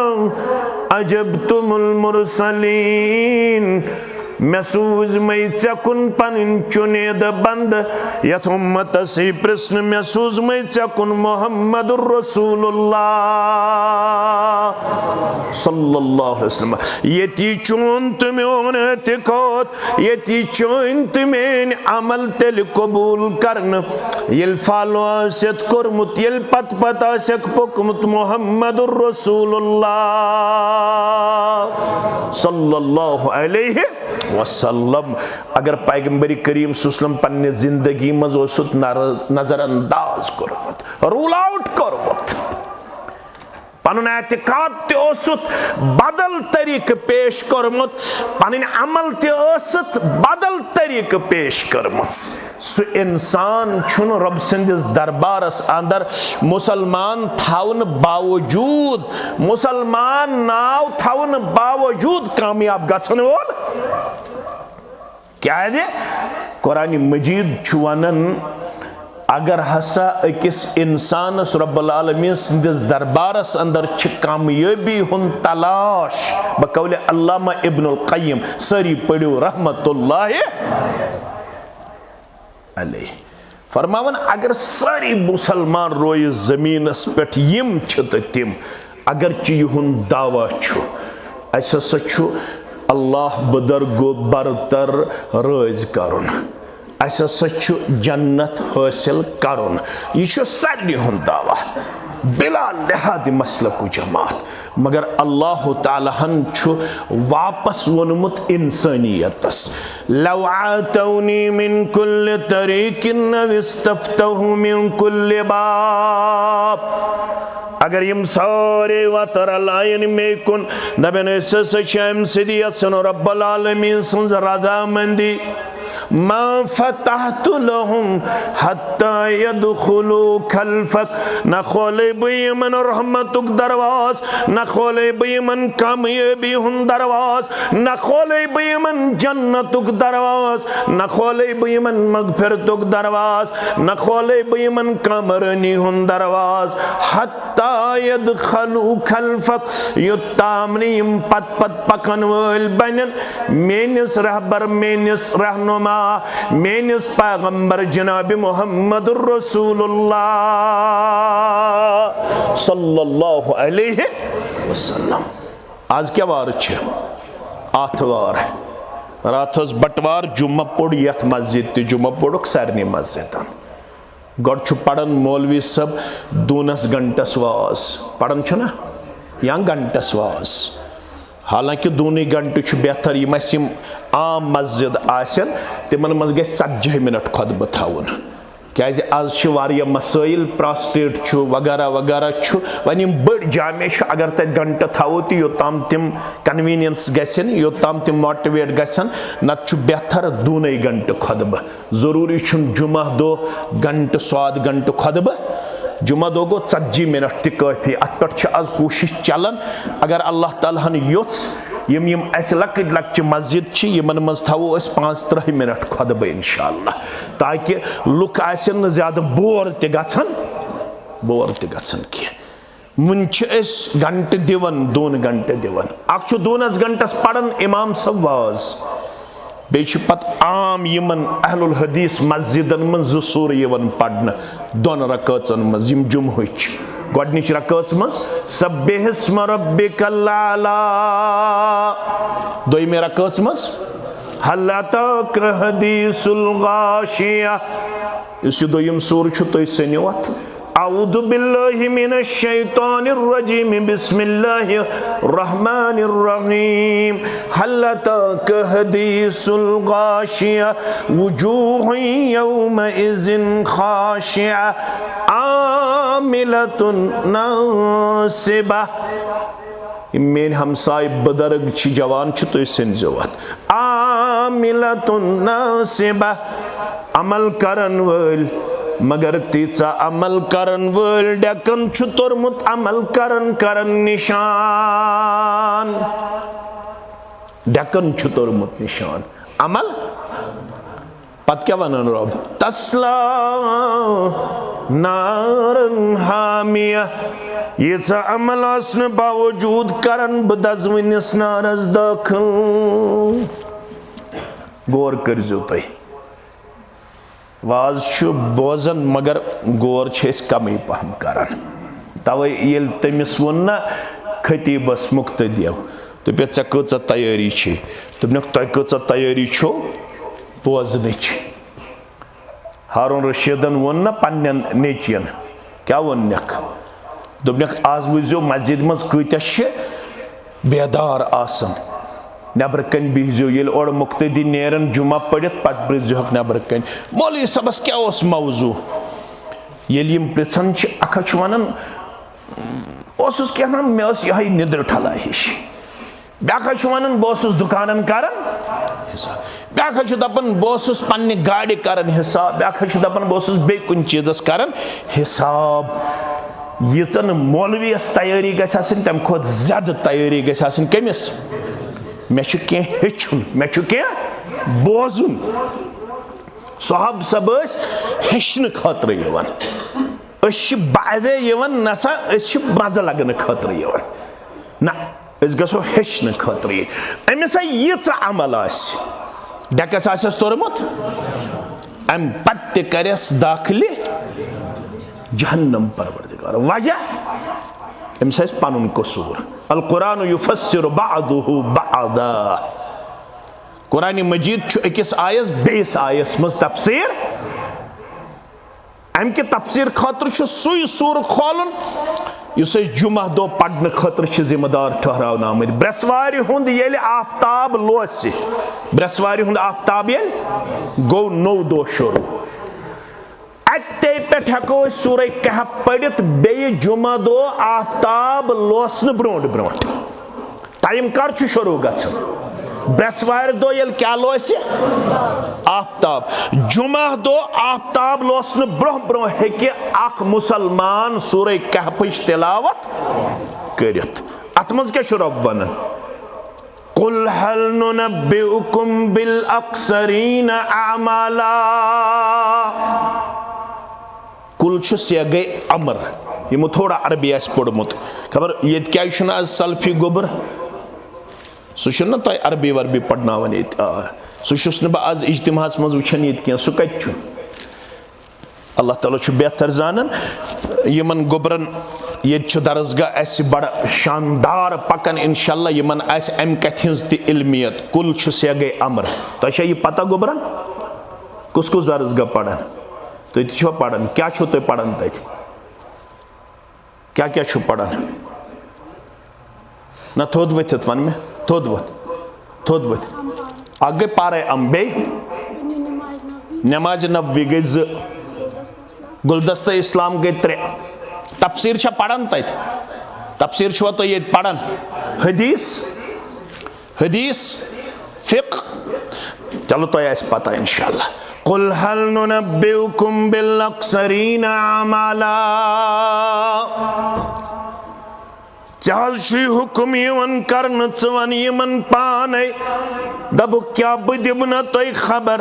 अजब तुमुल मुरसलीन महसूस मई चकुन पन चुनेद बंद यथ उम्मत से प्रश्न महसूस मई चकुन मोहम्मद रसूलुल्लाह सल्लल्लाहु अलैहि वसल्लम यति चुन तुमेन तिकोत यति चुन तुमेन अमल तेल कबूल करन येल फालो आसत कोरमुत येल पत पत आसक पोकमुत मोहम्मद रसूलुल्लाह सल्लल्लाहु अलैहि वसल्लम अगर पैगंबरी करीम सुसलम पन्ने जिंदगी मज नजरअंदाज कोरमुत रूल आउट कोरमुत पनुन एतिकाद ते बदल तरीक पेश कोरमुत पनुन अमल ते बदल तरीक पेश कोरमुत सु इंसान छुन रब सिंदिस दरबारस अंदर मुसलमान थावन बावजूद मुसलमान नाव थावन बावजूद कामयाब गछन वोल क्या है कुरान मजीद वनन अगर हसा अकिस इंसानस रब्बुल आलमीन सिंदिस दरबारस अंदर छ कामयाबी हुंद तलाश बकौले अल्लामा इब्नुल क़य्यिम सरी पढ़ो रहमतुल्लाह अलैह फरमावन अगर सारी मुसलमान रोय जमीनस पेट यम छ त तिम अगर च युहुंद दावा छु अस हसा छु अल्लाह बदरगो बरतर राज करुन अस हसा छु जन्नत हासिल करुन यह सारे हुंद दावा बिला लिहाज मसलकु जमात मगर अल्लाह ताला हन छु वापस वोनमुत इंसानियतस लव आतौनी मिन कुल्ल तरीकिन विस्तफ्तहु मिन कुल्ल बाब अगर यम सारे वतर लायन में कुन दबन सचम सिदियत सन रब्बुल आलमीन संज रज़ामंदी मा फतहतु लहुम हत्ता यदखुलू खल्फक न खोले बेमन रहमतुक दरवाज न खोले बेमन कामयाबी हुन दरवाज न खोले बेमन जन्नतुक दरवाज न खोले बेमन मगफिरतुक दरवाज न खोले बेमन कामरनी हुन दरवाज हत्ता यदखुलू खल्फक युत्तामनीम पत पत पकन वल बनन मेनिस रहबर मेनिस रहनुमा मेनिस पैगंबर जनाब मोहम्मद रसूलुल्लाह सल्लल्लाहु अलैहि वसल्लम। आज क्या वार छ आतवार रातस बटवार जुम्मा पोड़ यथ मस्जिद ते जुम्मा पोड़क सारनी मस्जिद गड छु पढ़न मौलवी सब दूनस घंटस वाज पढ़न छ ना या घंटस वाज हालांकि दूनी घंटे छु बेहतर यम आम मस्जिद आसन तिमन मज ग 40 मिनट खुतबह थाउन क्या आज वारिया मसाइल प्रोस्टेट छु वगैरह वगैरह छु वन बड़ जामे अगर तत घंटे थावो तो योताम तिम कन्वीनियंस गसन योताम तिम मोटिवेट गसन नत छु बेहतर दूने घंटे खुतबह जरूरी छुन जुमा दो घंटे स्वाद घंटे खुतबह जुमा दो गो 40 मिनट तफी अत पे आज कोशिश चलान अगर अल्लाह ताला हन योत्स यम यम ऐसे लकट लक्चि मस्जिद छी यमन मज थावो 35 मिनट खुतबह इंशाअल्लाह ताकि लुक आसन ज्यादा बोर ते गछन की मुन घंटे दिवन 2 घंटे दिवन अख 2 घंटस पढ़न इमाम सब वाज बे पत आम यमन अहलुल हदीस मस्जिदन मन 2 सूर यवन पढ़न 2 रकातन मज यम जुमहुच गोडनिच रकात मज सब्बिहिस्म रब्बिकल आला दोयमे रकात मज हल अताक हदीसुल गाशिया इस दोयम सूर छु तोय सनियो अत अऊदु बिल्लाहि मिनश शैतानिर रजीम बिस्मिल्लाहिर रहमानिर रहीम हल अताक हदीसुल गाशिया वुजूहु यौमा इज़िन खाशिया आमिलतुन नासिबा मेन हमसाय बदरग छी जवान छ तो सिंजवत आमिलतुन नासिबा अमल करन वल मगर तीचा अमल करन वल डकन छु तोरमुत अमल करन निशान डकन छु तोरमुत निशान अमल पत क्या वनन रब तस्ला नारन हामिया ये अमल आसन बावजूद करन बदजवनिस नारस दाखिल गौर करजो तुम वाज बोजन मगर गौर कम पहम करान तवे ये तमिस वो ना खतीबस मुक्तदिव दोप ऐ कच तैयारी दोपन तुह तैयारी छो बोजन हारून रशीदन वो ना पन्न नेचियन क्या वोनक दोपन आज वजो मस्जिद मज कत्या बेदार आसन नबर कन बिहजो ये और मुक्तदी नेरन जुमा पढ़ित पत ब्रिजो नबर कन मौलवी सबस क्या मौजू ये पृछन अख वन क्या मे यह निद्र ठला हिश ब्याख वन बस दुकान कर ब्याख दपान बस पन्ने गाड़ी कर हिसाब ब्याख दपान बस बे कुन चीजस कर हिसाब यीचन मौलवीस तैयारी गम तम खुद ज्यादा तैयारी गमिस मे हेचुन मे बोजुन साहब सब हेचन खतर बादे नसा मज लगन खतर ना गो हेचन खतर अमिस यीच अमल डेकस आस तोरमुत अम पत्त करस दाखिल जहन्नम परवरदिगार वजह अमिस पनुन कसूर अल कुरान युफस्सिरु बअदुहु बअदा कुरान मजीद अकिस आयस बेस आयस मज तफसीर अम के तफसीर खतर सुई सूर खोलन युस जुमा दो पढ़ने खतर जिम्मेदार ठहरावन आमद ब्रसवार हुंद येल आफ्ताब लोस ब्रसवार हुंद आफ्ताब येल गो नौ दो शुरू अत्ते पेट हको सूरह कहफ पढ़ित बे जुमा दो Aftab lotion brought brought time कर शुरू गछन ब्रसवार दो येल क्या लोस आफ्ताब जुमा दो आफ्ताब लोसन ब्रोह ब्रोह हेके अख मुसलमान सूरह कहफच तिलावत करित अत मज क्या रब वन कुल हल नुनब्बिउकुम बिल अक्सरीन अमाला कुल गई अमर यमो थोड़ा अरबी पोड़मुत खबर ये क्या आज सल्फी गोबर सह तुम अरबी वरबी पढ़नावन ये सह बह आज इज्तिमास मज वुचान ये सह कत अल्लाह ताला बेहतर जानन यमन गोबरन ये दरसगाह अस बड़ शानदार पकन इंशाअल्लाह यमन आस अम कथ हज त इल्मियत कुल गई अमर तुम यह पता गोबरन कुस कुस दरसगाह पढ़ान तुम पढ़ान क्या तुम पढ़ान तत क्या क्या पढ़ान ना थोद वथित वन में थोद वथ अग गई पारे अम्बे नमाज नबी गई ज गुलदस्ता इस्लाम गई 3 तफसीर पढ़ान तत तफसीर तुम ये पढ़ान हदीस फिक चलो तुम पता इंशाअल्लाह कुल हल नुनब्बिउकुम बिल अक्सरीन अमाला चाह हुक्म यवन करन वन यमन पाने दब क्या बदिम न तुम खबर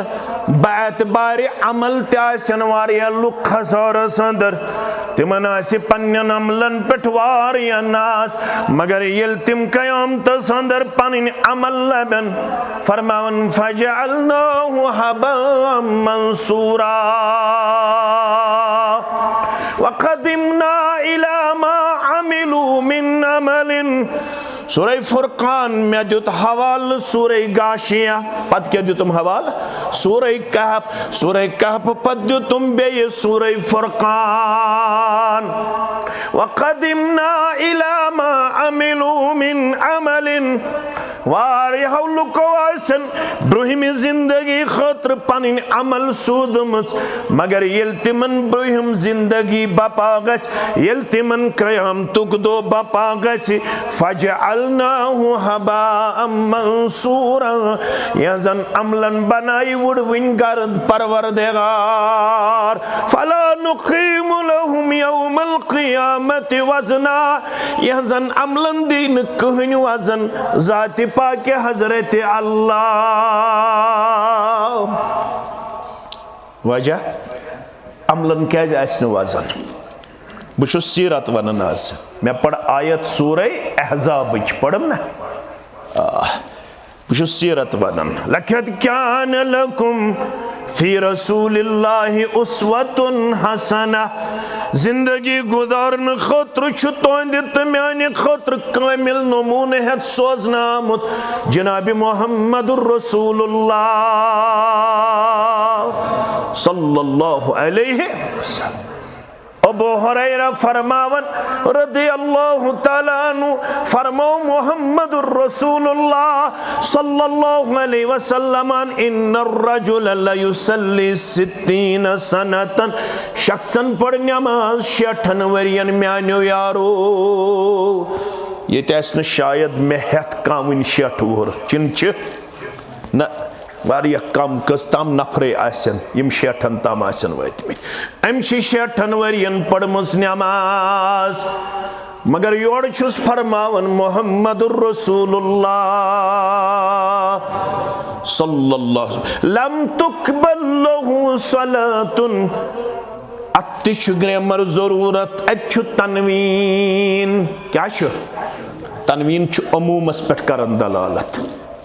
बारे अमल तन वारिया लुक खसारस अंदर तिमन पन्न अमलन पे वारिया नास मगर ये तिम कयामतस अंदर पन अमल लबन फरमावन फजअलनाहु हबाअम मंसूरा वक़दिमना इला मा अमिलू मिन अमलिन सूरह फुरकान में दुत हवाल सूरह गाशिया पद क्या दुतुम हवाल सूरह कहफ पद दुतुम बे सूरह फुरकान वक़दिमना इला मा अमिलू मिन अमलिन वारिया लुको आसन ब्रुहिम जिंदगी खतर पन अमल सूदमच मगर येल तिमन ब्रुहिम जिंदगी बपा गछ येल तिमन कयामतुक दो बपा गछ फजअलनाहु हबाअम मंसूरा यजन अमलन बनाई वुडविन गर्द परवरदिगार फला नुकीमु लहुम यौमल क़ियामति वज़ना यजन अमलन दीन कहन वज़न ज़ाति पाके हजरत अल्लाह वजह अमलन क्या वजन बह सीरत वन आज मे पढ़ आयत सूरह अहज़ाब पढ़म ना बह सीरत वन लक़द कान लकुम फी रसूलिल्लाहि उस्वतुन हसना जिंदगी गुजारन खतर तुंद तो माने खतर कामिल नमूने हेत सोजना आमुत जनाब मुहम्मदुर रसूलुल्लाह सल्लल्लाहु अलैहि वसल्लम अबू हुरैरा फरमावन रदियल्लाहु तआला अन्हु फरमाओ मुहम्मदुर रसूलुल्लाह सल्लल्लाहु अलैहि वसल्लम इन्नर रजुल ला युसल्ली 60 सनतन शख्सन पढ़ नमाज 60 वरियन म्यानो यारो ये न शायद मे हेत कामन 60 वुर चिन न वारिया कम कस तम नफरे आसन यम 60 तम आसन वतमित अम 60 वरियन पढ़मस नमाज मगर योड़ छुस फरमावन मुहम्मदुर रसूलुल्लाह सल्लल्लाहु अलैहि वसल्लम लम तुकबल लहु सलातुन अतिश ग्रामर जरूरत अच्छु तनवीन क्या छु तनवीन छु अमूमस पे करन दलालत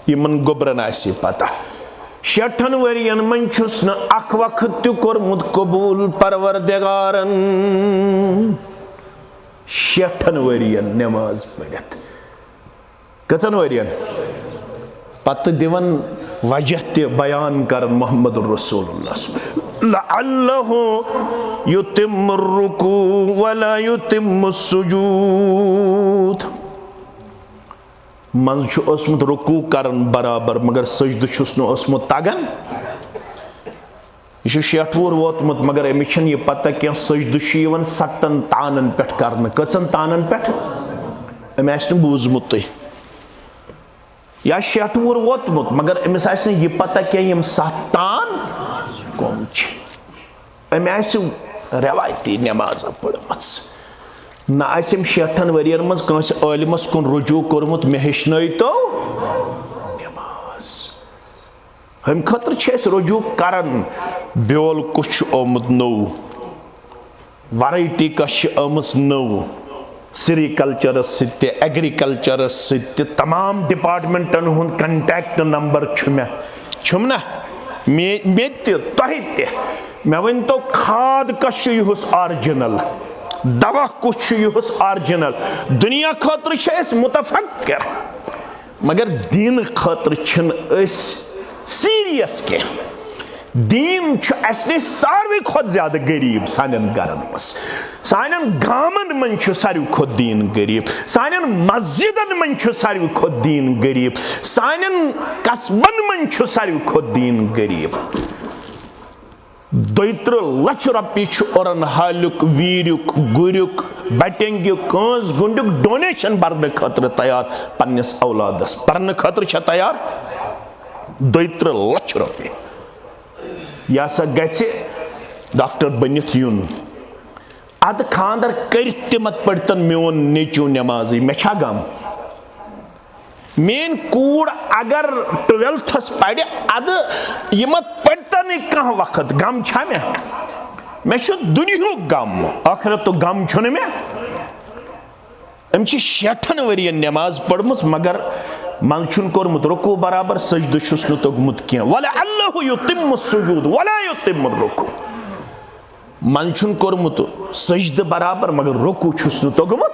यमन गोबरन आसी पता 60 वरियन मन छुस न अख वक्त तु कोरमुत कबूल परवरदिगारन 60 वरियन नमाज पढ़त कचन वरियन पत दिवन वजह ते बयान कर मोहम्मद रसूलुल्लाह लअल्लहु युतिम्मु रुकू वला युतिम्मु सुजूद मन छु ओसमुत रुकू करन बराबर मगर सजद छुस न ओसमुत तगन यह 60 वोर वोतमुत मगर अमिस छन यह पता क्या सजद छु यवन 7 तानन पे करन कचन तानन पे अमि आस न बूजमुत या 60 वोर वोतमुत मगर अमिस आस न यह पता क्या यम 7 तान कम छ अमि आस रवायती नमाज पढ़मस ना आसम 60 वरियन मज कंस आलिमस कुन रुजू कोरमुत मे हेचनय तो नमाज हम खतर छ रुजू करन ब्योल कुछ ओमुत नो वैरायटी कश आमस नो सेरिकल्चर सत्य एग्रीकल्चर सत्य तमाम डिपार्टमेंटन हुन कंटैक्ट नंबर छुम ना मे ते मे वन तो खाद कश युस ओरिजिनल दवा कुछ युस ओरिजिनल दुनिया खतर छ मुतफक्किर मगर दीन खतर छन सीरियस के दीन सारे खुद ज्यादा गरीब सान गरन मस सान गामन मन सारे खुद दीन गरीब सान मस्जिदन मन सारे खुद दीन गरीब सान कस्बन मन सारे खुद दीन गरीब 2 लाख रुपये औरन हालुक वीरुक गुरुक बटेंगुक कांस गुंडुक डोनेशन भरने खतर तैयार पन्नस औलादस परन खतर छ तैयार 2 लाख रुपये यह सा गए डॉक्टर बनित यून अद खानदर कर मत पड़तन मोन नेचू नमाज मे गम मेन कूड़ अगर 12th पढ़ अद यह पड़तन कह वक्त गम छा मे दुनिया गम आखिरत तो गम छुन मे अम 60 वरियन नमाज पढ़मुस मगर मन छुन कोरमुत रुकू बराबर सजद छुस न तोगमुत किया वला अल्लाहु युतिम्मु सुजूद वला युतिम्मु रुकू मन छुन कोरमुत सजद बराबर मगर रुकू छुस न तोगमुत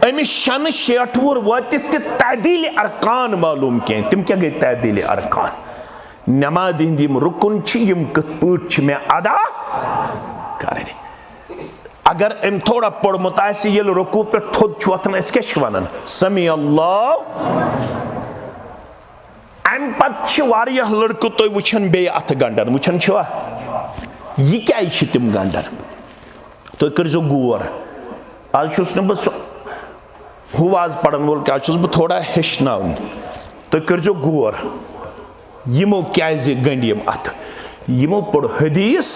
अमिस 60 वोर वातित तादील अरकान मालूम के तिम क्या गए तादील अरकान नमाज हिंद रुकन यम कत पट मे अदा कर अगर अम थोड़ा पढ़मुत ये रुकू पे थोद वोथन क्या वन समी अल्लाह अम पे लड़क तुम वुचन बे अथ गंडन वुचन यह क्या तम गंडन तुम करो गौर आज बह हुआज पढ़न वोल क्या बह थोड़ा हेचन तुम करो गौर यमो क्या गंड अथ यमो पढ़ हदीस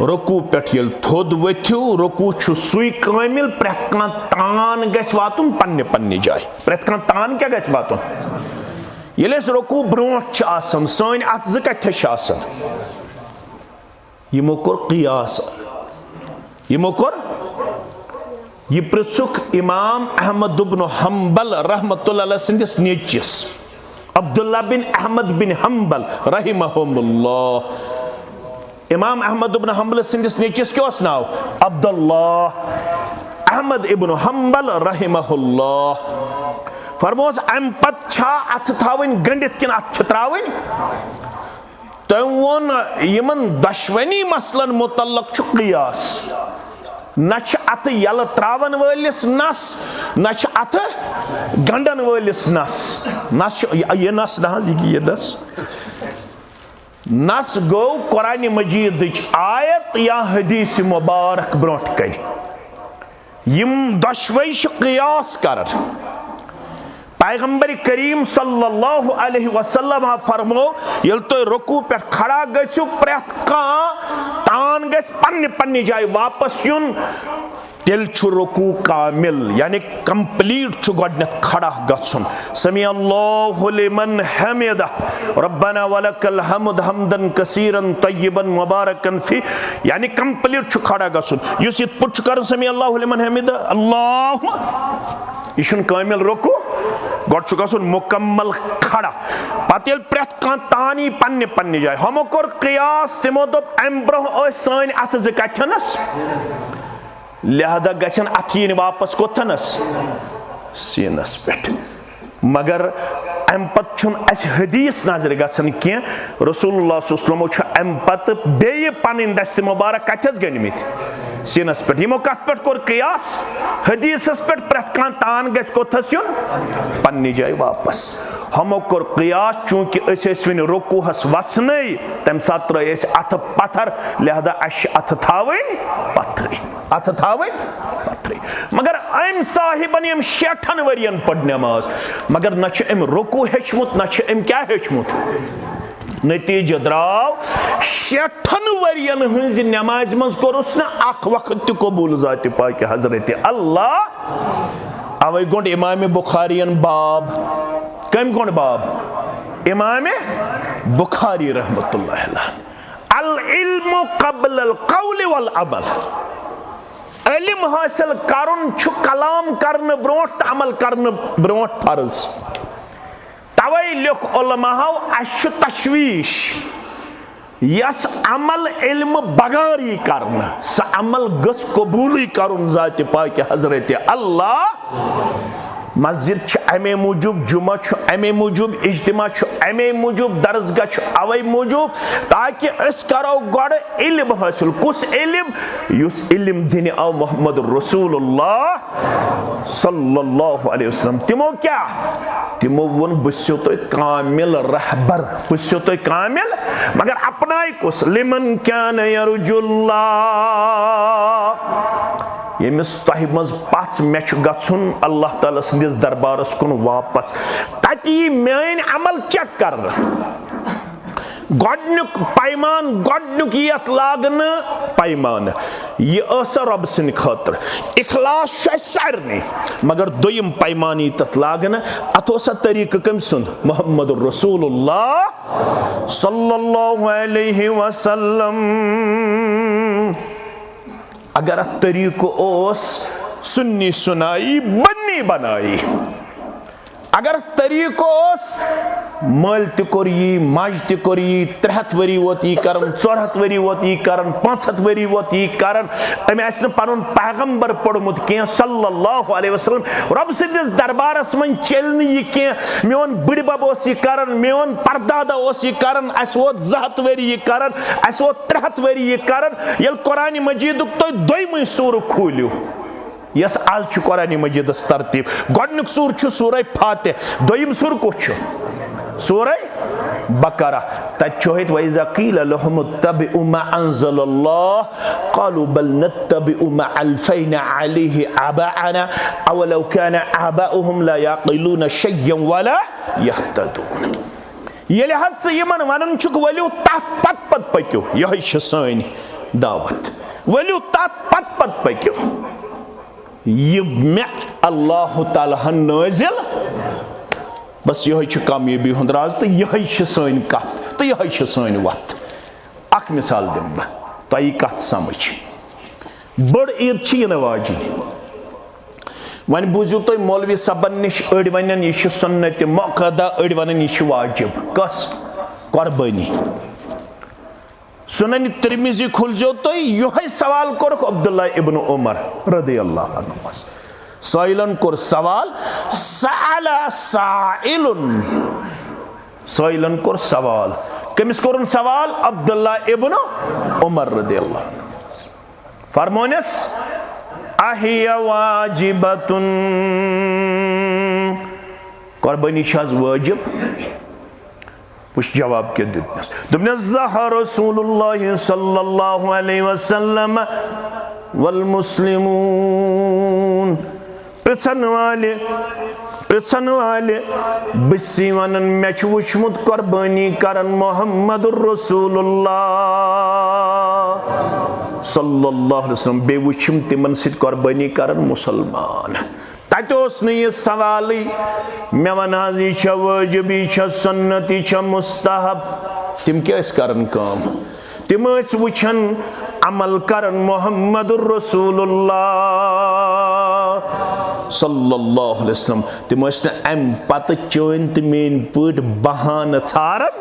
रुकू पे थोद वथ्यू रुकू सुई कामिल प्रत तान गस वातुन पन्ने पन्ने जाय प्रत तान क्या गस वातुन ये रुकू ब्रोट सान अत ज कथ यमो कोर क़ियास यमो कोर यह पृथुक इमाम अहमद इब्न हंबल रहमतुल्लाह अलैह सिंदिस नेचिस अब्दुल्ला बिन अहमद बिन हंबल रहिमहुल्लाह इमाम अहमद इब्न हंबल सिंदिस नेचिस क्या नाव अब्दुल्लाह अहमद इब्न हंबल रहिमहुल्लाह फरमोस अम पत छा अथ थावन गंडित किन अथ त्रावन तम वोन यमन दशवनी मसलन मुतल्लक छु क़ियास न अत यल त्रावन वलिस नस न अत गंडन वलिस नस ये नस ये नस नस गो कुरान मजीद आयत या हदीस मुबारक ब्रोट कन यम दशवई क़ियास कर पैगंबर करीम सल्लल्लाहु अलैहि वसल्लम फरमो यल तो रुकू पे खड़ा गु प्रत तान गस पन्ने पन्ने जाय वापस युन तेल छु रुकू कामिल यानी कंप्लीट छु गडनत खड़ा गछुन समी अल्लाहु लिमन हमिदा रब्बना वलकल हम्द हम्दन कसीरन तय्यबन मुबारकन फी यानी कंप्लीट छु खड़ा गछुन युस इत पुट कर समी अल्लाहु लिमन हमिदा अल्लाह इशुन कामिल रुकू गड छु गछुन मुकम्मल खड़ा पत येल प्रेथ कां तानी पन्ने पन्ने जाय हमो कोर क़ियास तिमो दोप अम ब्रोह ओय सान अथ ज कथनस लिहाजा गछन अथीन वापस कोथनस सीनस पेट मगर अम पत छुन अस हदीस नजर गछन के रसूलुल्लाह सल्लल्लाहु अलैहि वसल्लम अम पत बेय पनिन दस्त मुबारक कथस गनिमित सीनस पेट यमो कथ पेट कोर क़ियास हदीसस पेट प्रथ कां तान गछ कोथस युन पन्नी जाय वापस हमो कोर क़ियास चूंकि अस वन रुकूहस वसने तम सात त्रै अथ पत्थर लिहाजा अश अथ थावन पत्थर अथ थावन पत्थर मगर अम साहिबन यम 60 वरियन पढ़ नमाज मगर न अम रुकू हेचमुत न अम क्या हेचमुत नतीज द्राव 60 वरियन हज नमाज मज कोरुस न अख वक्त त कबूल जात पाक हजरत अल्लाह अवै गोंड इमाम बुखारियन बाब कम गोंड बाब इमाम बुखारी रहमतुल्लाह अलैह अल इल्मु क़ब्ल अल क़ौल वल अमल इल्म हासिल करन छु कलाम करन ब्रोट अमल करन ब्रोट फर्ज तवै लिख उलमाओ अश तशवीश यस अमल इल्म बगारी करन स अमल गस कबूल करन जात पाक हजरत अल्लाह मस्जिद अमे मूजूब जुमा अमे मूजूब इज्तिमा अमे मूजूब दरसगाह अवै मूजूब ताकि अस करो गड इल्म हासिल कुस इल्म युस इल्म दिन आओ मोहम्मद रसूलुल्लाह सल्लल्लाहु अलैहि वसल्लम तिमो क्या तिमो वन बस्यो तो कामिल रहबर बस्यो तो कामिल मगर अपनाई कुस लिमन कान यरजुल्लाह यमिस तह मज पच मे गन अल्लाह ताला सदिस दरबारस कुन वापस तति मेन अमल चेक कर गडनुक पैमान गडनुक यत लागन पैमान यह रब सिंद खतर इखलास सारने मगर दोयम पैमान तथ लागन अत तरीक कम सुन मोहम्मद रसूलुल्लाह सल्लल्लाहु अलैहि वसल्लम अगर तरीक ओस सुन्नी सुनाई बन्नी बनाई अगर तरीक ओस मल तोर मज तोर 300 वरी वोत कर 400 वरी वोत कर 500 वरी वोत कर अम पन पैगम्बर पढ़मुत कह सल्लल्लाहु अलैहि वसल्लम रब सदिस दरबारस मन चल कह मोन बड़बब कर मोन परदादा कर अस वोत 200 वरी कर अस वोत 300 वरी कर ये कुरान मजीद तुम दोयम सूर खोलियो यस आज कुरान मजीद तरतीब गडनुक सूर सूर फातिह दोयम सूर कुछ सूर बकरा तत वइज़ा क़ील लहुम इत्तबिउ मा अंज़लल्लाह क़ालू बल नत्तबिउ मा अलफ़ैना अलैहि आबाअना अवलौ काना आबाउहुम ला यक़िलून शय्यन वला यहतदून येले हद से यमन वनन छुक वलियो तत पत पत पक्यो यही छ सानी दावत वलियो तत पत पत पक्यो ये मे अल्लाह ताला नाज़िल बस यही कामयाबी हुंद राज तो यही सन कत तो यही सन वत अख मिसाल दिम बह तय कत समझ बड़ ईद यन वाजिन वन बूझू तुम मौलवी सबन निश अड़ वन यह सुन्नत मुक़द्दा अड़ वन यह वाजिब कस कुर्बानी सुनन तिरमिज़ी खुलजो तो यही सवाल कर अब्दुल्ला इब्न उमर रज़ियल्लाहु अन्हु साइलन कोर सवाल साला साइलुन साइलन कोर सवाल कमिस कोरन सवाल अब्दुल्ला इब्न उमर रज़ियल्लाहु अन्हु फरमोनस अहिया वाजिबतुन कुर्बानी छाज वाजिब पुछ जवाब के दितनस दुमने ज़हा रसूलुल्लाह सल्लल्लाहु अलैहि वसल्लम वल मुस्लिमून प्रसन वाले बिस्सी वनन मे वुचमुत कुर्बानी करन मोहम्मद रसूलुल्लाह सल्लल्लाहु अलैहि वसल्लम बे वुछम तिमन सित कुर्बानी करन मुसलमान तत ओस न यह सवाल मे वन यह छ वाजिब यह छ सुन्नत यह छ मुस्तहब तिम क्या करन काम तिम वुछन अमल करन मुहम्मदुर रसूलुल्लाह सल्लल्लाहु अलैहि वसल्लम तिम न अम पत चोन तो मेन पट बहान छारन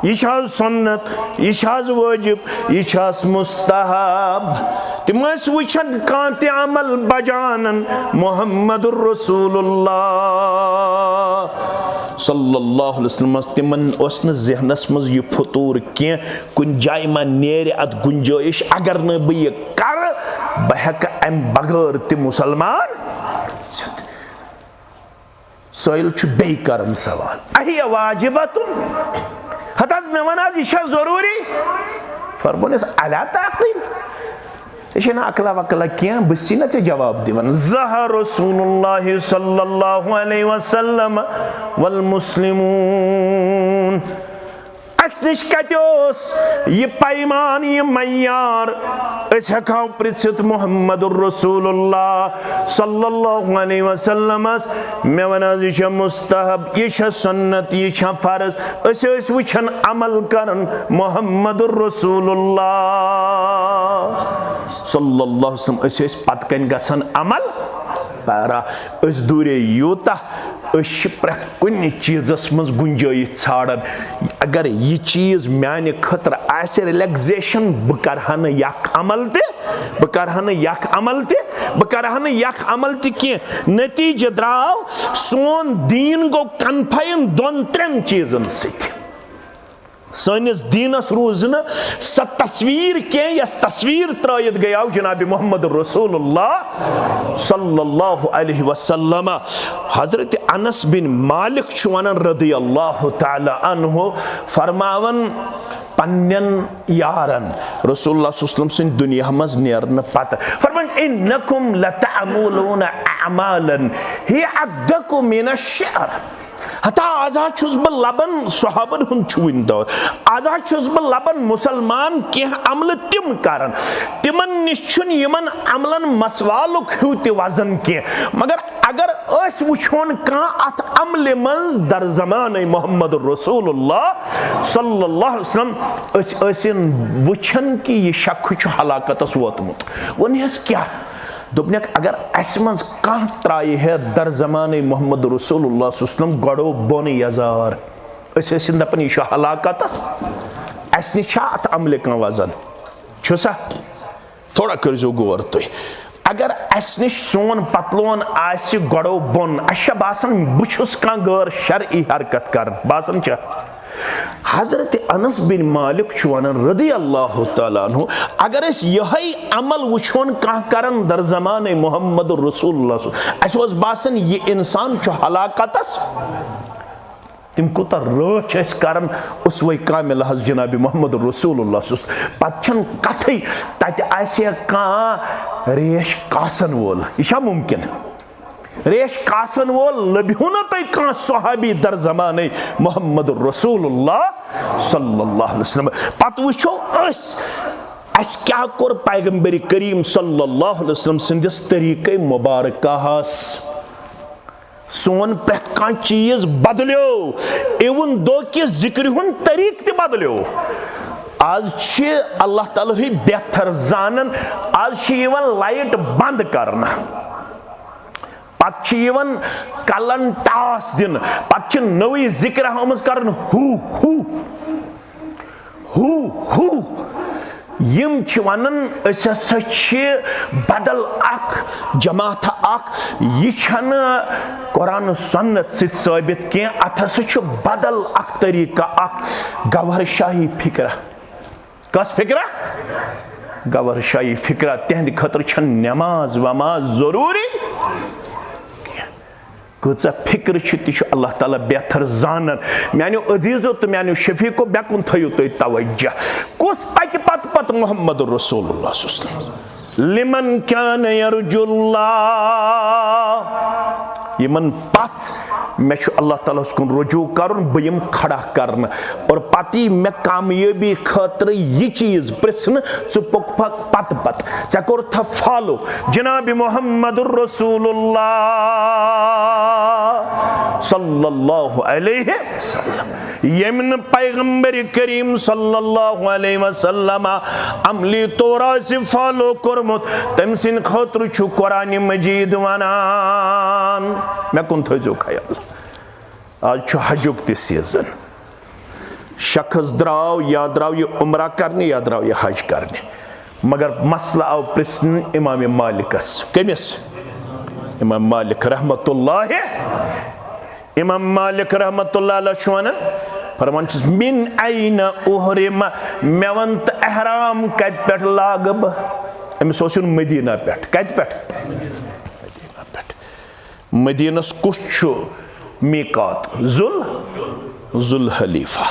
यह सुन्नत यह वाजिब यह मुस्तहब तिम वुछन कांत अमल बजानन मुहम्मदुर रसूलुल्लाह सल्लल्लाहु अलैहि वसल्लम तिमन ओस न ज़हनस मज यह फतूर क्या कुन जाय मा नेर अत गुंजाइश अगर न बह यह कर बह हेक अम बगैर ते मुसलमान सोइल छु बे करन सवाल अहिया वाजिबतुन हतज मे वन यह जरूरी फरमोनस अला ताक़ील यह अकला वकला क्या बसी ना जवाब दिवन ज़हा रसूलुल्लाह सल्लल्लाहु अलैहि वसल्लम वल मुस्लिमून अस निश कतोस यह पैमान यह मयार अस हेकाव पृछित मुहम्मदुर रसूलुल्लाह सल्लल्लाहु अलैहि वसल्लम मे वन यह मुस्तहब यह सुन्नत यह फर्ज अस वुछन अमल करन मुहम्मदुर रसूलुल्लाह सल्लल्लाहु अलैहि वसल्लम अस पत कन गसन अमल पारा अस दूरे यूता प्रेथ कुन चीज़स मज गुंजाइश छाड़न अगर यह चीज़ माने खतर आसे रिलैक्सेशन बह करहा न यख अमल ते बह करहा न यख अमल ते बह करहा न यख अमल ते कि नतीज द्राव सोन दीन गो कन्फाइन दोन त्रेन चीज़न सत सनिस दीनस रूज न स तस्वीर के यस तस्वीर त्रयत गया जनाब मोहम्मद रसूलुल्लाह सल्लल्लाहु अलैहि वसल्लम हजरत अनस बिन मालिक वनान रदियल्लाहु तआला अन्हु फरमावन पन्नन यारन रसूलुल्लाह सल्लल्लाहु अलैहि वसल्लम दुनिया मज नेरन पत फरमान इन्नकुम लतअमलून अमालन ही अद्दकुम मिन अश-शअर हता आजा छुस बह लबन सहाबन हुंद छुन दौर आजा छुस बह लबन मुसलमान कह अमल तिम करन तिमन निश यमन अमलन मसवालुक हूँ ते वजन कह मगर अगर अस वुछोन कह अत अमल मज दर ज़मान मोहम्मद रसूलुल्लाह सल्लल्लाहु अलैहि वसल्लम असिन वुछन कि यह शख्स हलाकतस वोतमुत वनस क्या दोपनक अगर अस मज कह त्राय है दर ज़मान मोहम्मद रसूलुल्लाह सल्लल्लाहु अलैहि वसल्लम गड़ो बोन यजार असिन दपन यह हलाकतस अस निश अत अमल कह वजन छुसा थोड़ा करजो गौर तुम अगर अस निश सोन पतलोन आसि गड़ो बोन अस बासन बुछुस कह गैर शरई हरकत कर बासन चा हजरत अनस बिन मालिक वनान रदियल्लाहु तआला अन्हु अगर अस यही अमल वुछोन कह करन दर ज़मान मोहम्मद रसूलुल्लाह अस बासन यह इंसान हलाकतस तिम कोता रच करन उसवे कामिल हज जनाब मोहम्मद रसूलुल्लाह पत कथई तत आसे कह रेश कासन वोल यह मुमकिन रेश कासन वोल लभ्यू न तुम कह सहाबी दर ज़मान मोहम्मद रसूलुल्लाह सल्लल्लाहु अलैहि वसल्लम पत वुछो अस क्या कोर पैगंबर करीम सल्लल्लाहु अलैहि वसल्लम सिंदिस तरीक़े मुबारकहस सोन प्रेथ कह चीज बदलो इवन दो कि जिक्र हुन तरीक ते बदलो आज अल्लाह ताला ही बेहतर जानन आज लाइट बंद करना पत कलन टास दिन पत नवी जिक्र हम कर हू हू हू हू यम वनन बदल अख जमात अख यह कुरान सुन्नत सत साबित कह अत बदल अख तरीका अख गवर शाही फिक्रा कस फिक्रा गवर शाही फिक्रा तहद खतर नमाज वमाज जरूरी कचा फिक्र तह अल्लाह ताला बेहतर जानन मानो अदीज़ो तो मानो शफीको बेकुन थो तुम तवज्जो कुस पक पत पत मोहम्मद रसूलुल्लाह लिमन कान यरजुल्लाह यमन पच मे अल्लाह ताला कुन रुजू करुन बम खड़ा करन और पति मे कामयाबी खतर यह चीज प्रश्न च पोक पत पत ऐ कोर फॉलो जनाब मुहम्मदुर रसूलुल्लाह सल्लल्लाहु अलैहि वसल्लम यमन पैगंबर करीम सल्लल्लाहु अलैहि वसल्लम अमली तौरा से फॉलो करमुत तम सिन खतर छु कुरान मजीद वनान मे कुन थो ख्याल आज छु हजुक ते सीजन शख्स द्राव या द्राव ये उम्रा करने या द्राव ये हज करने मगर मसला आव प्रश्न इमाम मालिकस कमिस इमाम मालिक रहमतुल्लाह इमाम मालिक रहमतुल्लाह अलैहि वनन फरमान मिन ऐन उहरिम मे वन एहराम कत पेट लागब अमिस मदीना पेट कत पेट मदीना पेट मदीनस कुछ छु मीकात जुल हलीफा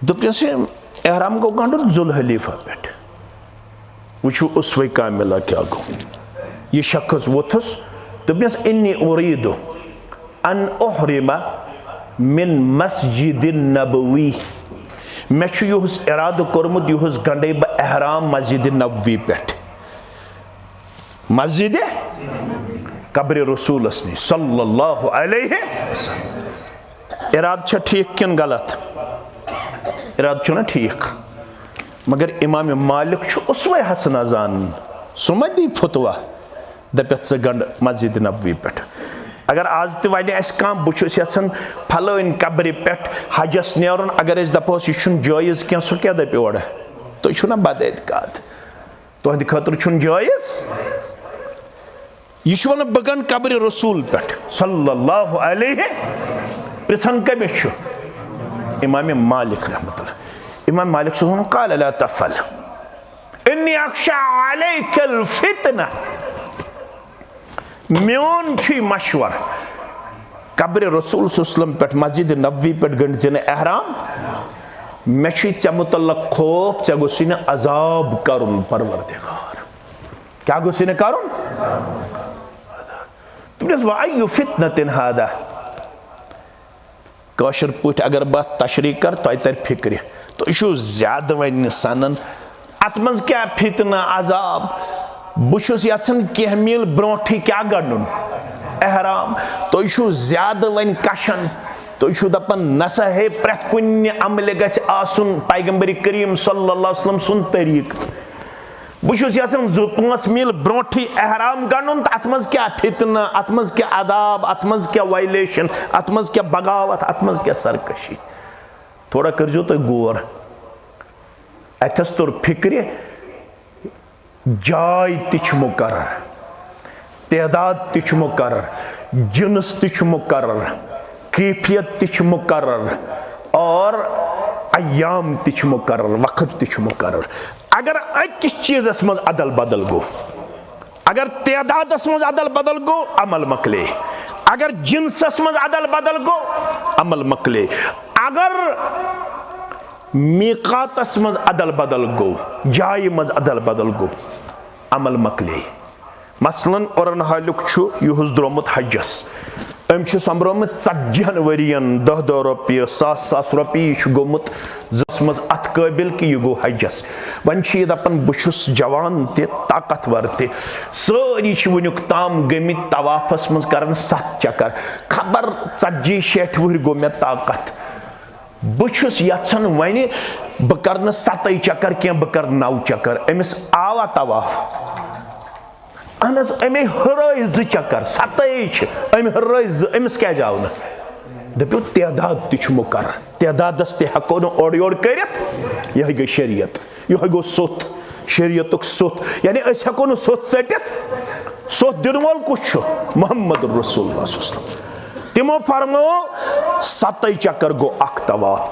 दोपस एहराम गो गंडुन जुल हलीफा पेट वुचु उसवे कामिला क्या गो ये शख्स वोथुस दोपस इन्नी उरीदु अन उहरिमा मिन मस्जिद नबवी मे युस इराद कोरमुत युस गंडे ब एहराम मस्जिद नबवी पेट मस्जिद कब्र रसूलस नी सल्लल्लाहु अलैहि वसल्लम इराद छ ठीक किन गलत इराद छ ना ठीक मगर इमाम मालिक छ उसवे हसन अजान सुमदी फतवा दपत स गंड मस्जिद नबवी पेट अगर आज ते वाले अस काम बुछस यसन फलन कब्र पेट हजस नेरन अगर अस दपोस यह जायज क्या सो क्या दपे ओड़ तो छुना बदएतकाद तुहद खतर छुन जायज यह वन बगन कब्र रसूल पेट सल्लल्लाहु अलैहि प्रथन कमिस इमाम मालिक रहमतुल्लाह इमाम मालिक से काल ला तफल इन्नी अख्शा अलैकल फितना म्योन छी मशवर कब्र रसूल सल्लल्लाहु अलैहि पे मस्जिद नबवी पे गंड जन एहराम मे चे मुतल्लक खौफ चे गुसिन अजाब करुन परवरदिगार क्या गुसिन करुन तुमने वायु फितनतिन हादा कौशर पुट अगर बात तशरी कर तो तर फिक्र तो यह ज्यादा वन सनन अत मज क्या फितना अजाब बुशुस यन कह मील ब्रोठी क्या गंडुन एहराम तो यह ज्यादा वन कशन तो यह दपन नसा है प्रत कुन अमल गछ आसुन पैगंबर करीम सल्लल्लाहु अलैहि वसल्लम सुन तरीक बुशुस यन 5 मील ब्रोठी एहराम गंडुन तो अत मज क्या फितना अत मज क्या अदाब अत मज क्या वायलेशन अत मज क्या बगावत अत मज क्या सरकशी थोड़ा करजो तो गौर अथस तोर फिक्र जाय तिछ मुकर्रर तादाद तिछ मुकर्रर जिनस तिछ मुकर्रर कैफियत तिछ मुकर्रर और अयाम तिछ मुकर्रर वक्त तिछ मुकर्रर अगर अकिस चीजस मज अदल बदल गो अगर तादादस मज अदल बदल गो अमल मकले अगर जिनसस मज अदल बदल गो अमल मकले अगर मीकातस मज अदल बदल गो जाय मज अदल बदल गो अमल मकले मसलन और हालुक युस द्रोमुत हजस अम सम्रोमुत 40 वरियन 10 रुपये 100 रुपये गोमुत जस मज अत काबिल कि यह गो हजस वन दपन बहुस जवान ते ताकतवर ते सारी वनुक ताम गमित तवाफस मज कर 7 चक्कर खबर 40-60 वुहर गो मे ताकत बहुस यन वन बह कर 7 चक्कर क्या बह कर 9 चक्कर अमिस आवा तवाफ अहन अमे हराय 2 चक्कर 7 अम हराय 2 अमिस क्या आव न दपो तादाद तह मुकर्रर तादादस ते हको न ओड़ योड़ करित यह गई शरीयत यह गो सोत शरीयतुक सोत यानी अस हको न सोत चटित सोत दिन वोल कुछ मोहम्मद रसूलुल्लाह सल्लल्लाहु अलैहि वसल्लम तिमो फरमो 7 चक्कर गो अख तवाफ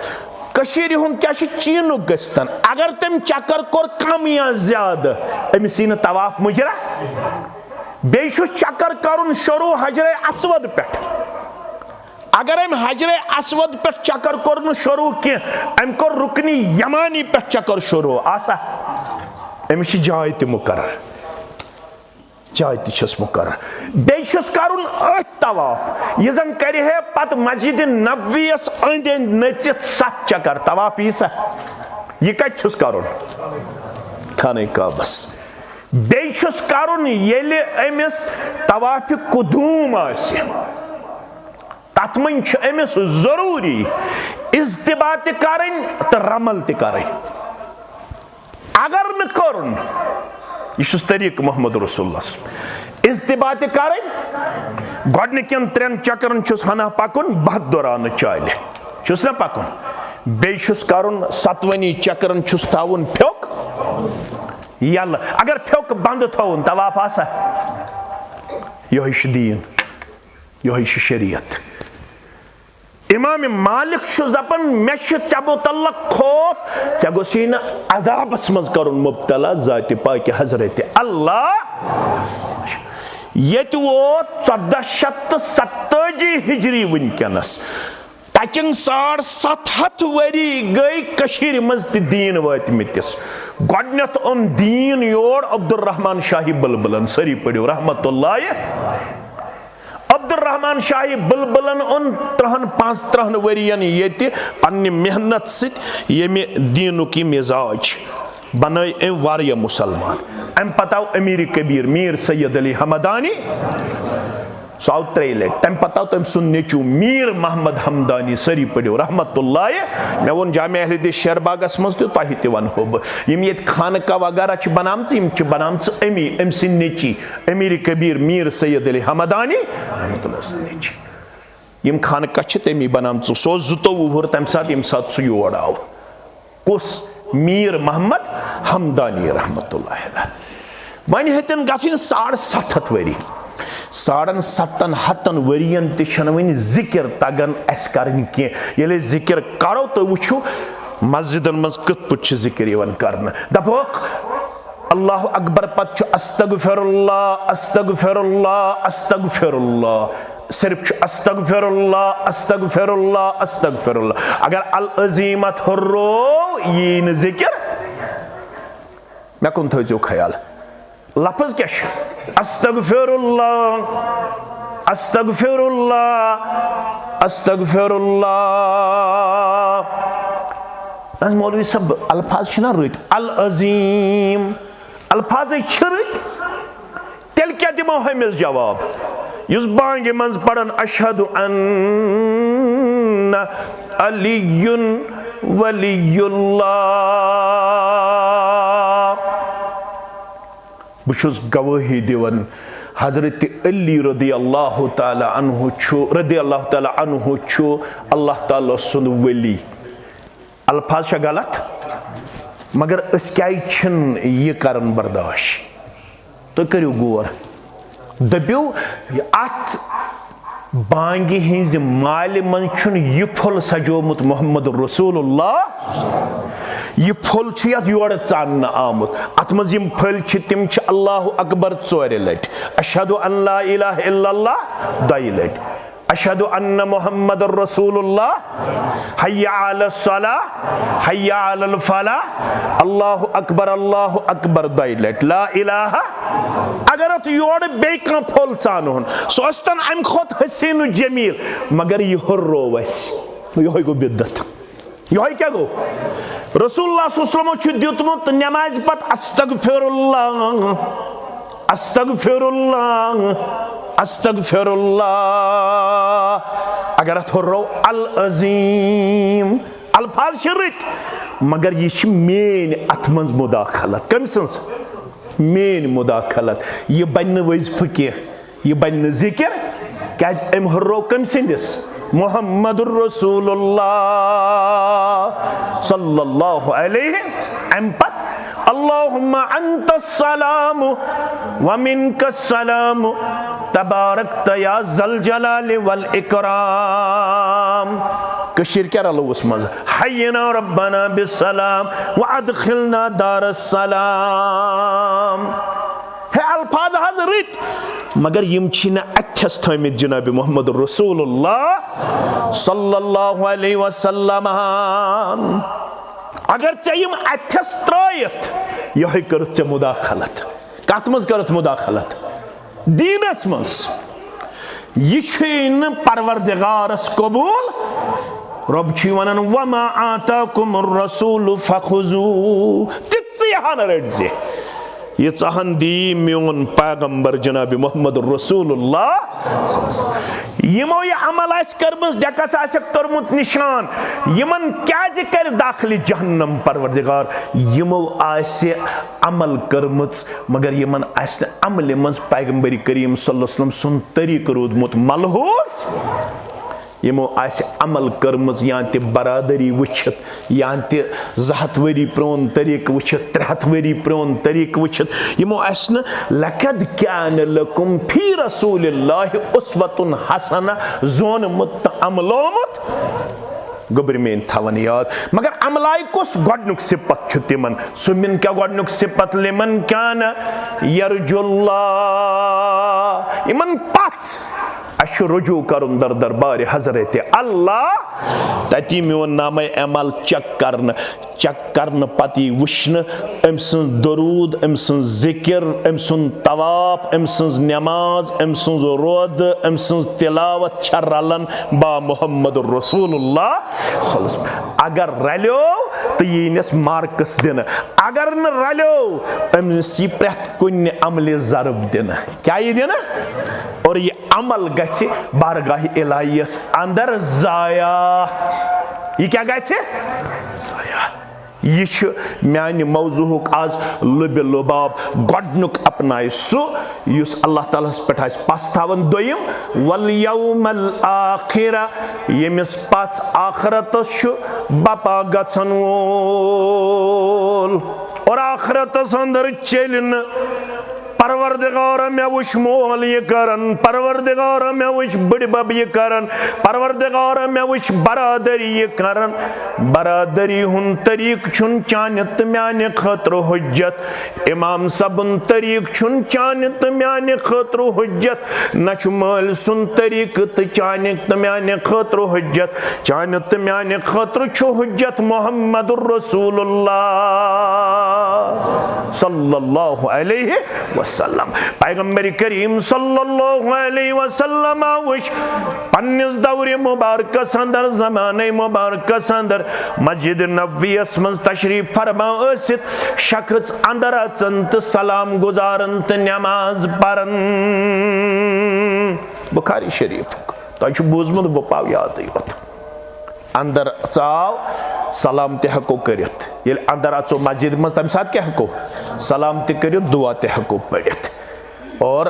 कशीर हुन क्या चीनुक गस्तन अगर तम चक्कर कोर कम या ज्यादा अमिस न तवाफ मुजरा बे चक्कर करुन शुरू हजरे अस्वद पे अगर अम हजरे अस्वद पे चक्कर कोर शुरू की अम कोर रुकनी यमानी पे चक्कर शुरू आसा अमिस जाय ते मुकर्रर चाय तस मुकर्रर बेस करुन तवाफ यह जन कर पत मस्जिद नबवीस अंद अंद नचित 7 चक्कर तवाफ यीसा यह कत करुन खाने काबस बेस करुन येले अमिस तवाफ कुदूम आसि तथ मन अमिस जरूरी इज्तिबा त करन तो रमल त करन अगर न करुन यह तरीक मोहम्मद रसूलुल्लाह इज्तिबा त करन गोडनिकन 3 चक्करन हना पकुन बहत दौरान चाले ना पकुन बेस करुन 7 चक्करन थवन फ्योक यल अगर फ्योक बंद थवन तवाफ आसा यह दीन यह शरीयत इमाम मालिक दपान मे ऐ मुतल्लक खौफ ऐ गोसी न अदाबस मज करुन मुब्तला जाति पाक हजरत अल्लाह ये वो 1487 हिजरी वनकनस टचिंग 750 वरी गई कशीर मज दीन वातमिस गोडनेथ ओन दीन योर अब्दुर्रहमान शाही बुलबुलन सरी पढ़ो रहमतुल्लाह अब्दुर्रहमान शाही बुलबुलन ओन 35 वरियन ये पन्ने मेहनत सत यमे दीनुक मिजाज बनाए वारिया मुसलमान अम पत आव अमीर कबीर मीर सैयद अली हमदानी सह आव 3 लट तम पत आव तम सुन नेचू मीर मोहम्मद हमदानी सरी पढ़ो रहमतुल्लाह मे वो जामिया अहले हदीस शेरबागस मज तह त वनो बह ये खानका वगैरह बनाम अम सिंह नेची अमीर कबीर मीर सैयद अली हमदानी नेची खानका तमी बनाम सो 22 वुहर तम सात सह योर आव कुस मीर मोहम्मद हमदानी रहमतुल्लाह वन हतन गन 750 वरी 750 वरियन वन जिक्र तगन अस करन ये जिक्र करो तो वो मस्जिदन मज कत पे जिक्र कर दपोक अल्लाह अकबर पत अस्तगफिरुल्लाह अस्तगफिरुल्लाह अस्तगफिरुल्लाह सिर्फ अस्तगफिरुल्लाह अस्तगफिरुल्लाह अस्तगफिरुल्लाह अगर अल अजीमत हुर्रो ये न जिक्र मे कुन थो ख्याल लफ्ज क्या अस्तगफिरुल्लाह अस्तगफिरुल्लाह अस्तगफिरुल्लाह मौलवी सब अल्फाज रत अल अजीम अल्फाज रत तेल क्या दिमो हमिस जवाब युस बांगे मज पढ़न अशहदु अन्ना अलियुन वलियुल्लाह बुशुस गवाही दिवन हजरत अली रदी अल्लाह ताला अन्हु छु अल्लाह ताला सुन वली अल्फाज छा गलत मगर अस क्या यह करन बर्दाश्त तो करियो गौर दपियो अत बांगे हिंज माल मन यह फुल सजोमुत मोहम्मद रसूलुल्लाह यह फुल योर चान आमुत अत मज फल तिम अल्लाह अकबर 4 लट अशहदु अल्ला इलाहा इल्लल्लाह 2 लट अशहदु अन्न मोहम्मद रसूलुल्लाह हय्या अलस सलाह हय्या अलल फलाह अल्लाह अकबर 2 लट ला इलाहा अगर योर बे फुल चान सो अम खुद हसीन जमील मगर यह हुर्रो यह गो बिद्दत यह क्या गो रसूलुल्लाह सल्लल्लाहु अलैहि वसल्लम दितमुत नमाज पत अस्तगफिरुल्लाह अस्तगफिरुल्लाह अस्तगफिरुल्लाह अगर हुर्रो अल अजीम अल्फाज शरित मगर यह मेन अत मज मुदाखलत कम सन्स मेन मुदाखलत यह बन वजीफे कह यह बन जिक्र क्या अम हुर्रो कम सिंदिस मुहम्मदुर रसूलुल्लाह सल्लल्लाहु अलैहि अम पत अल्लाहुम्मा अंतस सलाम व मिनकस सलाम तबारकत या ज़ल जलाल वल इकराम कशीर क्या रलो उस मज हय्यना रब्बना बिस्सलाम व अदखिलना दारस सलाम है अल्फाज हजरत मगर यम अथस थमित जनाब मोहम्मद रसूलुल्लाह सल्लल्लाहु अलैहि वसल्लम अगर यम अथस त्रयत यह कर मुदाखलत कत मज कर मुदाखलत दीनस मस यह परवरदिगारस कबूल रब वनान वमा आताकुमुर रसूल फखुजू तित्सिहान रटजे ये चाहन दी म्योन पैगंबर जनाब मोहम्मद रसूलुल्लाह यमो ये अमल आस करमस डकस आसक तरमुत निशान यमन क्या कर दाखिल जहन्नम परवरदिगार यमो आसे अमल करमस मगर यमन आस अमल मज पैगंबरी करीम सल्लल्लाहु अलैहि वसल्लम सुन तरीक रोदमुत मलहूस यमो आसे अमल करमस या ते बरादरी वुछत या ते 2 वरी प्रोन तरीक वुछत 3 वरी प्रोन तरीक वुछत यमो आस न लकद कान लकुम फी रसूलिल्लाहि उस्वतुन हसना जोन मुत अमलोमत गोबर में थवन याद मगर अमलाई कुस गडनुक सिपत छु तिमन सुमिन क्या गडनुक सिपत लिमन कान यरजुल्लाह इमन पाच अशु रुजू करुन दर दरबार हजरत अल्लाह तती मोन नाम अमल चेक करन पति वुश्न अम सुन दरूद अम सुन जिक्र अम सुन तवाफ अम सुन नमाज अम सुन रोद अम सुन तिलावत छरलन बा मोहम्मद रसूलुल्लाह अगर रलो तो यस मार्कस दिन अगर न रलो अमिस प्रत कुन अमल जरब दिन क्या ये दिन और ये अमल गछि बारगाह इलाहियस अंदर जाया ये क्या गछि जाया यह म्यान मौजूक आज लब लुबाब गडनुक अपनाय सु युस अल्लाह ताला पे पस्तावन दोयम वल यौमल आखिरा यमिस पास आखरत बपा गछन वोल और आखरत अंदर चलन परवरदिगार मे वुच मोल ये करन परवरदिगार मे वुच बड़ बब ये करन परवरदिगार मे वुच बरादरी ये करन बरादरी हुन तरीक छुन चानित म्याने खतर हुज्जत इमाम सबन तरीक छुन चानित म्याने खतर हुज्जत नच मल सुन तरीक त चानित म्याने खतर हुज्जत चानित म्याने खतर छु हुज्जत मोहम्मदुर रसूलुल्लाह सल्लल्लाहु अलैहि वसल्लम पैगंबर करीम सल्लल्लाहु अलैहि वसल्लम वुश पन्निस दौर मुबारक अंदर ज़माने मुबारक अंदर मस्जिद नबवियस मं तशरीफ फरमा असित शख्स अंदर अचन तो सलाम गुजारन तो नमाज परन बुखारी शरीफ तो बोजमुत बह पाव याद योत अंदर चाव सलाम ते हको करित ये अंदर आचो मस्जिद मज तम साथ क्या हको सलाम ते करित दुआ ते हको पढ़ित और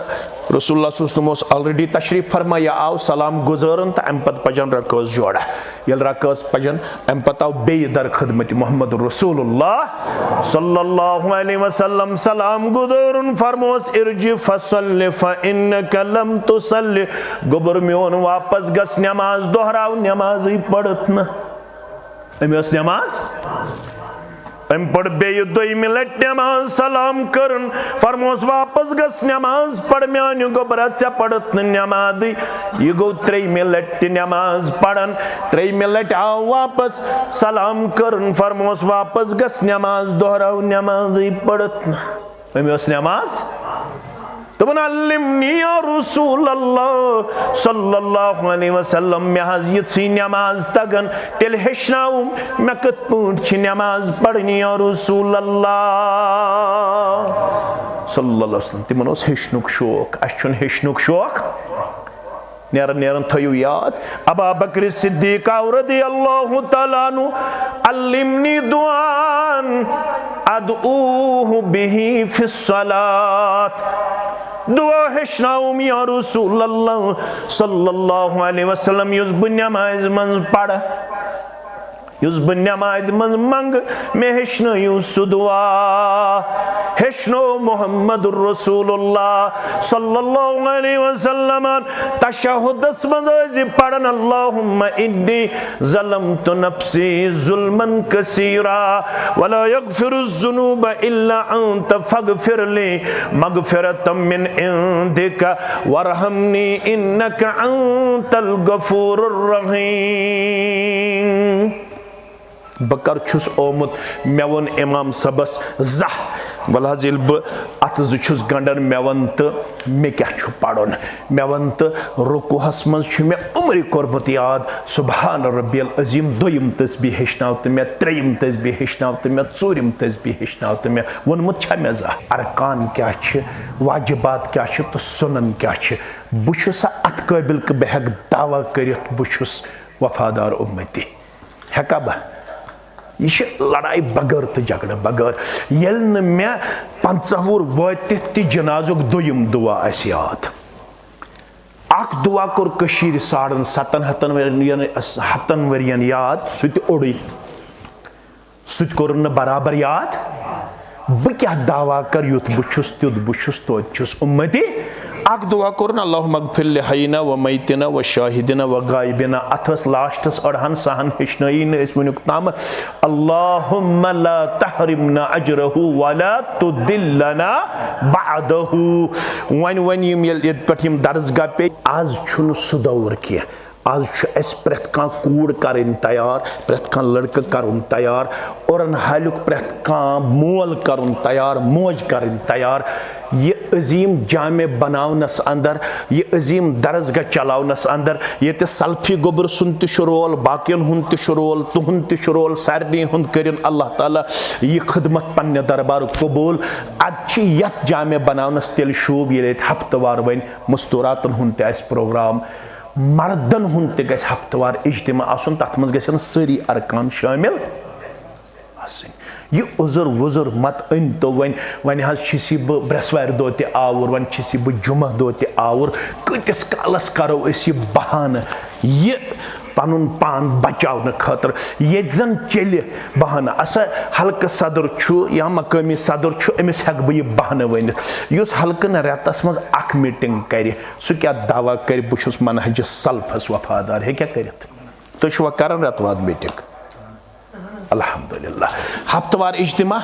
रसूलुल्लाह सल्लल्लाहु अलैहि ऑलरेडी तशरीफ फरमाया आव सलाम गुजारन तो अम पत पजन रकस जोड़ा ये रकस पजन अम पत आव बे दर खिदमत मोहम्मद रसूलुल्लाह सल्लल्लाहु अलैहि वसल्लम सलाम गुजारन फरमोस इरजी फसल्लि फइन्नका लम तुसल्लि गोबर म्योन वापस गस नमाज दोहराव नमाज ही पढ़त न अमिस नमाज अम पढ़ बे दोयम लट नमाज सलाम करन फरमोस वापस गस नमाज पढ़ म्यान गोबर चा पढ़त नमाज ये गो 3 लट नमाज पढ़न 3 लट आव वापस सलाम करन फरमोस वापस गस नमाज दोहराव नमाज पढ़त अमिस नमाज तो अल्लिमनी या रसूल अल्लाह सल्लल्लाहु अलैहि वसल्लम मे हज ये नमाज तगन तेल हेशनाव मे कत पठ नमाज पढ़नी या रसूल अल्लाह सल्लल्लाहु अलैहि वसल्लम तिमन ओस हेशनुक शौक अछन हेशनुक शौक नेरन नेरन थयु याद अबा बकर सिद्दीक रदियल्लाहु तआला अन्हु अल्लिमनी दुआन अदऊहु बिही फिस सलात दुआ हेशनाउम या रसूल अल्लाह सल्लल्लाहु अलैहि वसल्लम युस नमाज मन पढ़ युस नमाज मन मंग मे हेशनो युस दुआ हेशनो मोहम्मदुर रसूलुल्लाह सल्लल्लाहु अलैहि वसल्लम तशहुदस मज पढ़न अल्लाहुम्मा इन्नी ज़लमतु नफ्सी ज़ुल्मन कसीरा वला यग़फिरुज़ ज़ुनूब इल्ला अंत फ़ग़फ़िरली मग़फ़िरतम मिन इंदिका वरहमनी इन्नका अंतल गफ़ूरुर रहीम बकर छुस ओमुत मे वोन इमाम सबस ज़ह वलहज बह अत जुछुस गंडन मे वन तो मे क्या पड़न मे वन तो रुकुहस मज मे उम्र कोर्मुत याद सुबहान रब्बियल अजीम दोयम तस्बीह हेचनाव तो मे त्रेयम तस्बीह हेचनाव तो मे चूरम तस्बीह हेचनाव तो मे वोनमुत छ मे जा अरकान क्या वाजिबात क्या तो सुनन क्या बुछुस अत काबिल कि बह हेक दावा करित बुछुस वफादार उम्मती हेका बह यह लड़ाई बगैर तो झगड़ बगैर ये मे 50 वुर वातित जनाजुक दोयम दुआ आस याद अख दुआ कोर 7,700 वरियन याद सह ओड़ सह कोर बराबर याद बह क्या दावा कर युत बुछुस तुत बुछुस तोत छुस उम्मती अख दुआ कोर अल्लाहुम्मा अगफिर लिहयिना व मैतिना व शाहिदिना व गायबिना अथस लास्टस अड़हन सहन हेचनई न वनुक ताम अल्लाहुम्मा ला तहरिमना अजरहु व ला तुदिल्लना बअदहु वन यम पे दर्जगाह पे आज छुन सु दौर किया आज प्रेथ कान कूड़ करें तैयार प्रेथ कान लड़क करुन तैयार और हालुक प्रेथ कान मोल करुन तैयार मौज करें तैयार ये अजीम जामे बनावनस अंदर ये अजीम दरसगाह चलावनस अंदर ये सल्फी गोबर सुन रोल बाकियन हुंद रोल तुहंद रोल सारनी हुंद करिन अल्लाह ताला ये खिदमत पन्ने दरबार कबूल अद यथ जामे बनावनस तेल शूब ये हफ्तवार वन मस्तूरातन हुंद प्रोग्राम मर्दन हुंद गस हफ्तवार इज्तिमा आसन तथ मज गसन सारी अरकान शामिल आसन यह उजुर वुजुर मत अन तो वन हसी बह ब्रसवार दो ते आवर वन छी बह जुमा दो ते आवर कतिस कालस करो यह बहान यह पनुन पान बचाव खतर ये जन चल बहान अस हल्क सदर या मकामी सदर अमिस हेक बह यह बहान वन हल्कन रेतस मज अख मीटिंग कर सह क्या दावा कर बहुत मनहज सल्फस वफादार हे क्या कर तुम कर रेतवाद मीटिंग अल्हम्दुलिल्लाह हफ्तवार इज्तिमा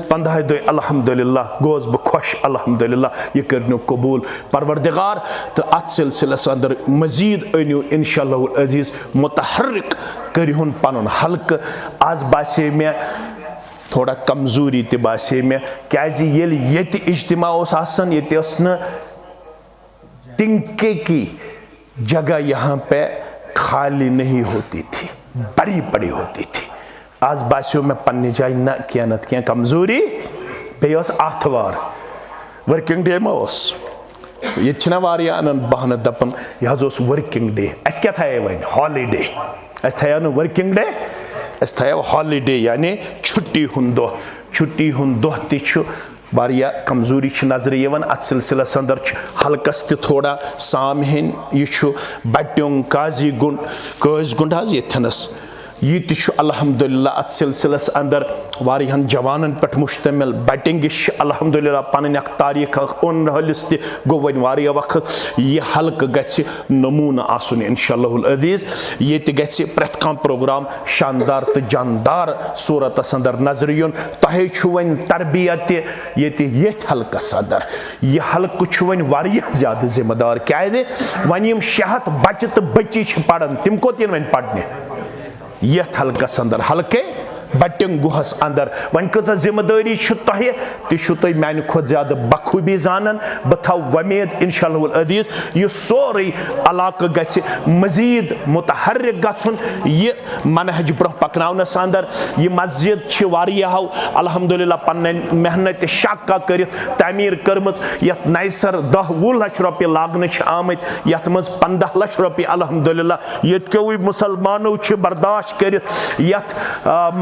15 दो अल्हम्दुलिल्लाह गोस बह खुश अल्हम्दुलिल्लाह यह करनो कबूल परवरदिगार तो अत सिलसिलस अंदर मजीद अनियो इंशाअल्लाह अजीज मुतहर्रिक करिहुन पनुन हल्क आज बासे में थोड़ा कमजोरी ते बासे में क्या ये इज्तिमा आसान ये तिनके की जगह यहाँ पे खाली नहीं होती थी बड़ी बड़ी होती थी आज बासियों में पन्ने जाए न क्या नत क्या कमजोरी पे आथवार वर्किंग डे में ये वारिया अन बहन दपन यह वर्किंग डे अस क्या था वन हॉलीडे अस था वर्किंग डे अस था हॉलीडे यानी छुट्टी हुंद दह ति वारिया कमजोरी नजर यवन अत सिलसिलस अंदर हल्कस थोड़ा साम हेन यह बट्यों काजी गुंड कज गुंड यथनस यह अल्हम्दुलिल्लाह अत सिलसिलस अंदर वारियान जवानन पे मुश्तमिल बटिंग अल्हम्दुलिल्लाह पन तारीख ओन हलिस गो वन वारिया वक्त यह हल्क गि नमून आसन इंशाअल्लाह अजीज ये गि प्रेथ कान प्रोग्राम शानदार तो जानदार सूरतस अंदर नजर युन तहे वन तरबियत ये हल्कस अंदर यह हल्क वन वारिया ज्यादा जिम्मेदार क्या वन यम 600 बच्चे तो बच्ची पढ़न तिम कोत वन पढ़ने ये हल्कस अंदर हल्के बटिंग गुहस अंदर वन कजा जिम्मेदारी तुम मान खुद ज्यादा बखूबी जानन बह थो वमेद इंशाअल्लाह अजीज यह सोरे इलाक़ गि मजीद मुतहर्रिक गछुन यह मनहज ब्रोह पकनस अंदर यह मस्जिद वारियाहो अल्हम्दुलिल्लाह पन्न मेहनत शाका कर तमीर कर्म यथ नैसर 10-20 लाख रुपये लागन आमत यथ मज 15 लाख रुपये अल्हम्दुलिल्लाह ये मुसलमानों बर्दाश्त कर यथ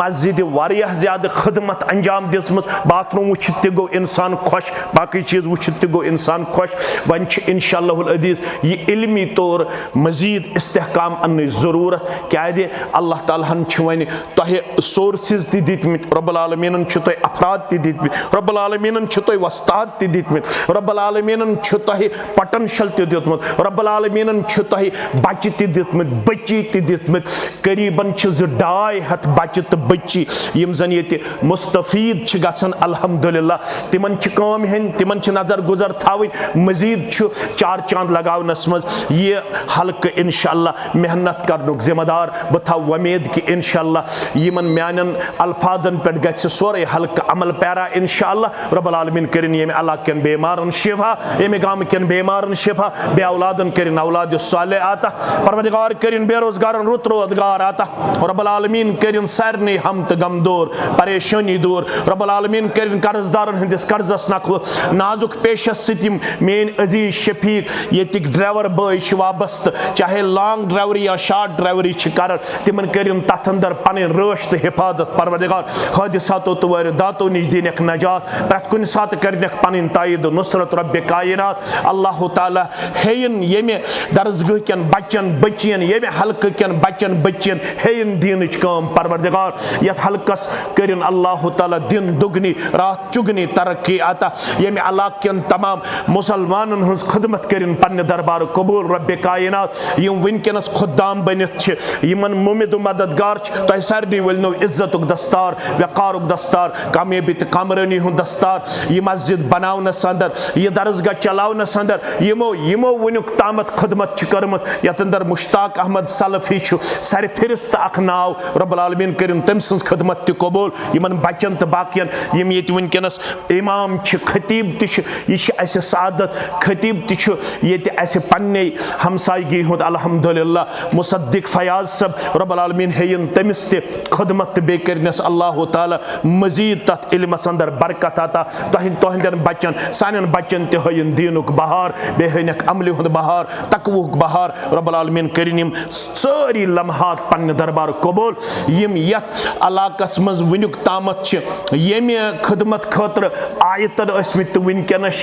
मस्जिद वारियाह ज्यादा खदमत अंजाम दिसमस बाथरूम वुचित गो इंसान खुश बाकी चीज वुचित गो इंसान खुश वन इंशाअल्लाह अजीज यह इल्मी तौर मजीद इस्तेहकाम अन्न जरूरत क्या अल्लाह ताला वन तहे सोर्सेज ति दितमित रब्बुल आलमीन तह अफराद ति दितमित रब्बुल आलमीन तह वस्ताद ति दितमित रब्बुल आलमीन तह पोटेंशियल ति दितमित रब्बुल आलमीन तह बच्चे ति दितमित बच्ची ति दितमित करीबन 2.5 हथ बच्चे तो बच्ची यम जन ये मुस्तफीद छ गसन अल्हम्दुलिल्लाह तिमन छ काम हन तिमन छ नजर गुजर थावन मजीद छ चार चांद लगावनस मज ये हल्क इंशाअल्लाह मेहनत करनुक जिम्मेदार बह थव वमेद कि इंशाअल्लाह यमन म्यानन अल्फाजन पे गछ सोरे हल्क अमल पैरा इंशाअल्लाह रब्बुल आलमीन करिन यम अल्लाह कन बेमारन शिफा यम गाम कन बेमारन शिफा बे औलादन करिन औलाद सालेह आता परवरदिगार करिन बेरोजगारन रुत रोजगार आता रब्बुल आलमीन करिन सारनी हम त गम दूर परेशानी दूर रब्बुल आलमीन करिन कर्जदारन हंदिस कर्जस नखो नाजुक पेशस सितिम मेन अजीज शफीक येतिक ड्राइवर बॉय छ वाबस्त चाहे लॉन्ग ड्राइवरी या शॉर्ट ड्राइवरी छ कर तिमन करिन तथ अंदर पन रश तो हिफाजत परवरदिगार हादिसातो तो वारदातो निश दिनक नजात प्रत कुन सात करनक पन तायद नुसरत रब्ब कायनात अल्लाह ताला हेयन यमे दरसगह कन बच्चन बच्चियन यमे हल्क कन बच्चन बच्चियन हेयन दीनच काम परवरदिगार यथ हल्कस करिन अल्लाह ताला दिन दुगनी रात चुगनी तरक्की आता यमे इलाक कन तमाम मुसलमानन हंस खिदमत करिन पन्ने दरबार कबूल रब्ब कायनात यम वनकनस खुदाम बनित छ यमन मुमिद मददगार छ तय सरनी वलनो इज्जतुक दस्तार वक़ारुक दस्तार कामयाबी त कामरानी हुन दस्तार ये मस्जिद बनावनस अंदर ये दरसगाह चलावनस अंदर यमो वनुक तामत खिदमत छ करमत यत अंदर मुश्ताक अहमद सलफी छ सर फिरिस्त अख नाव रब्बुल आलमीन करिन तम सन्स खिदमत त कबूल यमन बच्चन त बाकियन यम ये वनकनस इमाम छ खतीब त छ ये छ अस सादत खतीब त छ ये अस पन्ने हमसायगी हुद अल्हम्दुलिल्लाह मुसद्दिक फयाज सब रब्बुल आलमीन हेयन तमिस त खिदमत बे करनस अल्लाह ताला मजीद तथ इल्मस अंदर बरकत आता तोहंदन बच्चन सानन बच्चन त हेयन दीनुक बहार बे हेनक अमली हुद बहार तकवुक बहार रब्बुल आलमीन करिन सारी लम्हात पन्ने दरबार कबूल यम यत इलाकस मज वनुक तामत छ यमे खिदमत खतर आयतन अस्मित वनकनस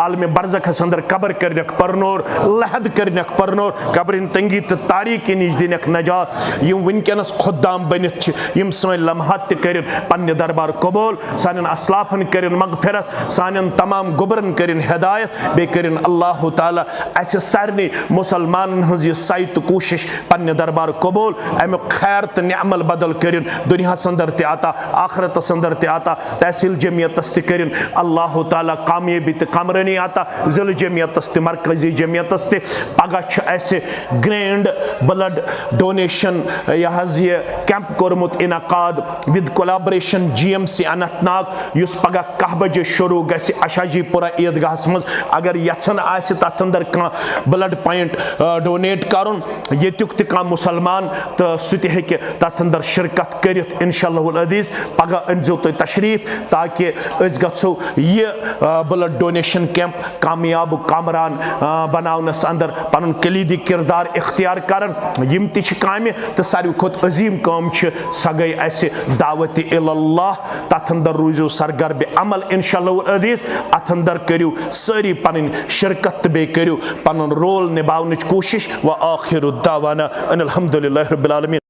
आलम बरज़खस अंदर कबर करनक परनोर लहद करनक परनोर कबरिन तंगी त तारीकी निश दिनक नजात यम वनकनस खुदाम बनित छ यम सन लम्हात त करिन पन्ने दरबार कबूल सानन असलाफन करिन मगफिरत सानन तमाम गुबरन करिन हिदायत बे करिन अल्लाह ताला अस सारनी मुसलमान हज ये साइत कोशिश पन्ने दरबार कबूल अमुक खैर त निअमल बदल करिन दुनिया अंदर त आता आखिरत अंदर त आता तहसील जमियतस त करिन अल्लाह ताला कामयाबी त कामरानी आता जिल जमियतस त मरकजी जमियतस त पगह छ ऐसे ग्रैंड ब्लड डोनेशन ये कैंप कोरमुत इनकाद विद कोलैबोरेशन GMC अनंतनाग युस पगह 10 बजे शुरू गसी अशाजीपुरा ईदगाहस मज अगर यछन आसि तथ अंदर कह ब्लड पॉइंट डोनेट करुन येतुक त कह मुसलमान तो सह हेके तथ अंदर शिरकत करित इंशाअल्लाह अजीज पगह अनजो तुम तशरीफ ताकि अस गो ये ब्लड डोनेशन कैंप कामयाब कामरान बनावनस अंदर पन कलीदी किरदार इख्तियार करन यम ति कामि तो सारी खुद अजीम काम सह गई अस दावत इल्लाह तथ अंदर रूजो सरगर्ब अमल इंशाअल्लाह अजीज अथ अंदर करियो सारी पन शिरकत बे करियो पन रोल निभावन कोशिश व आखिर दावाना अनिल हम्दुलिल्लाहि रब्बिल आलमीन।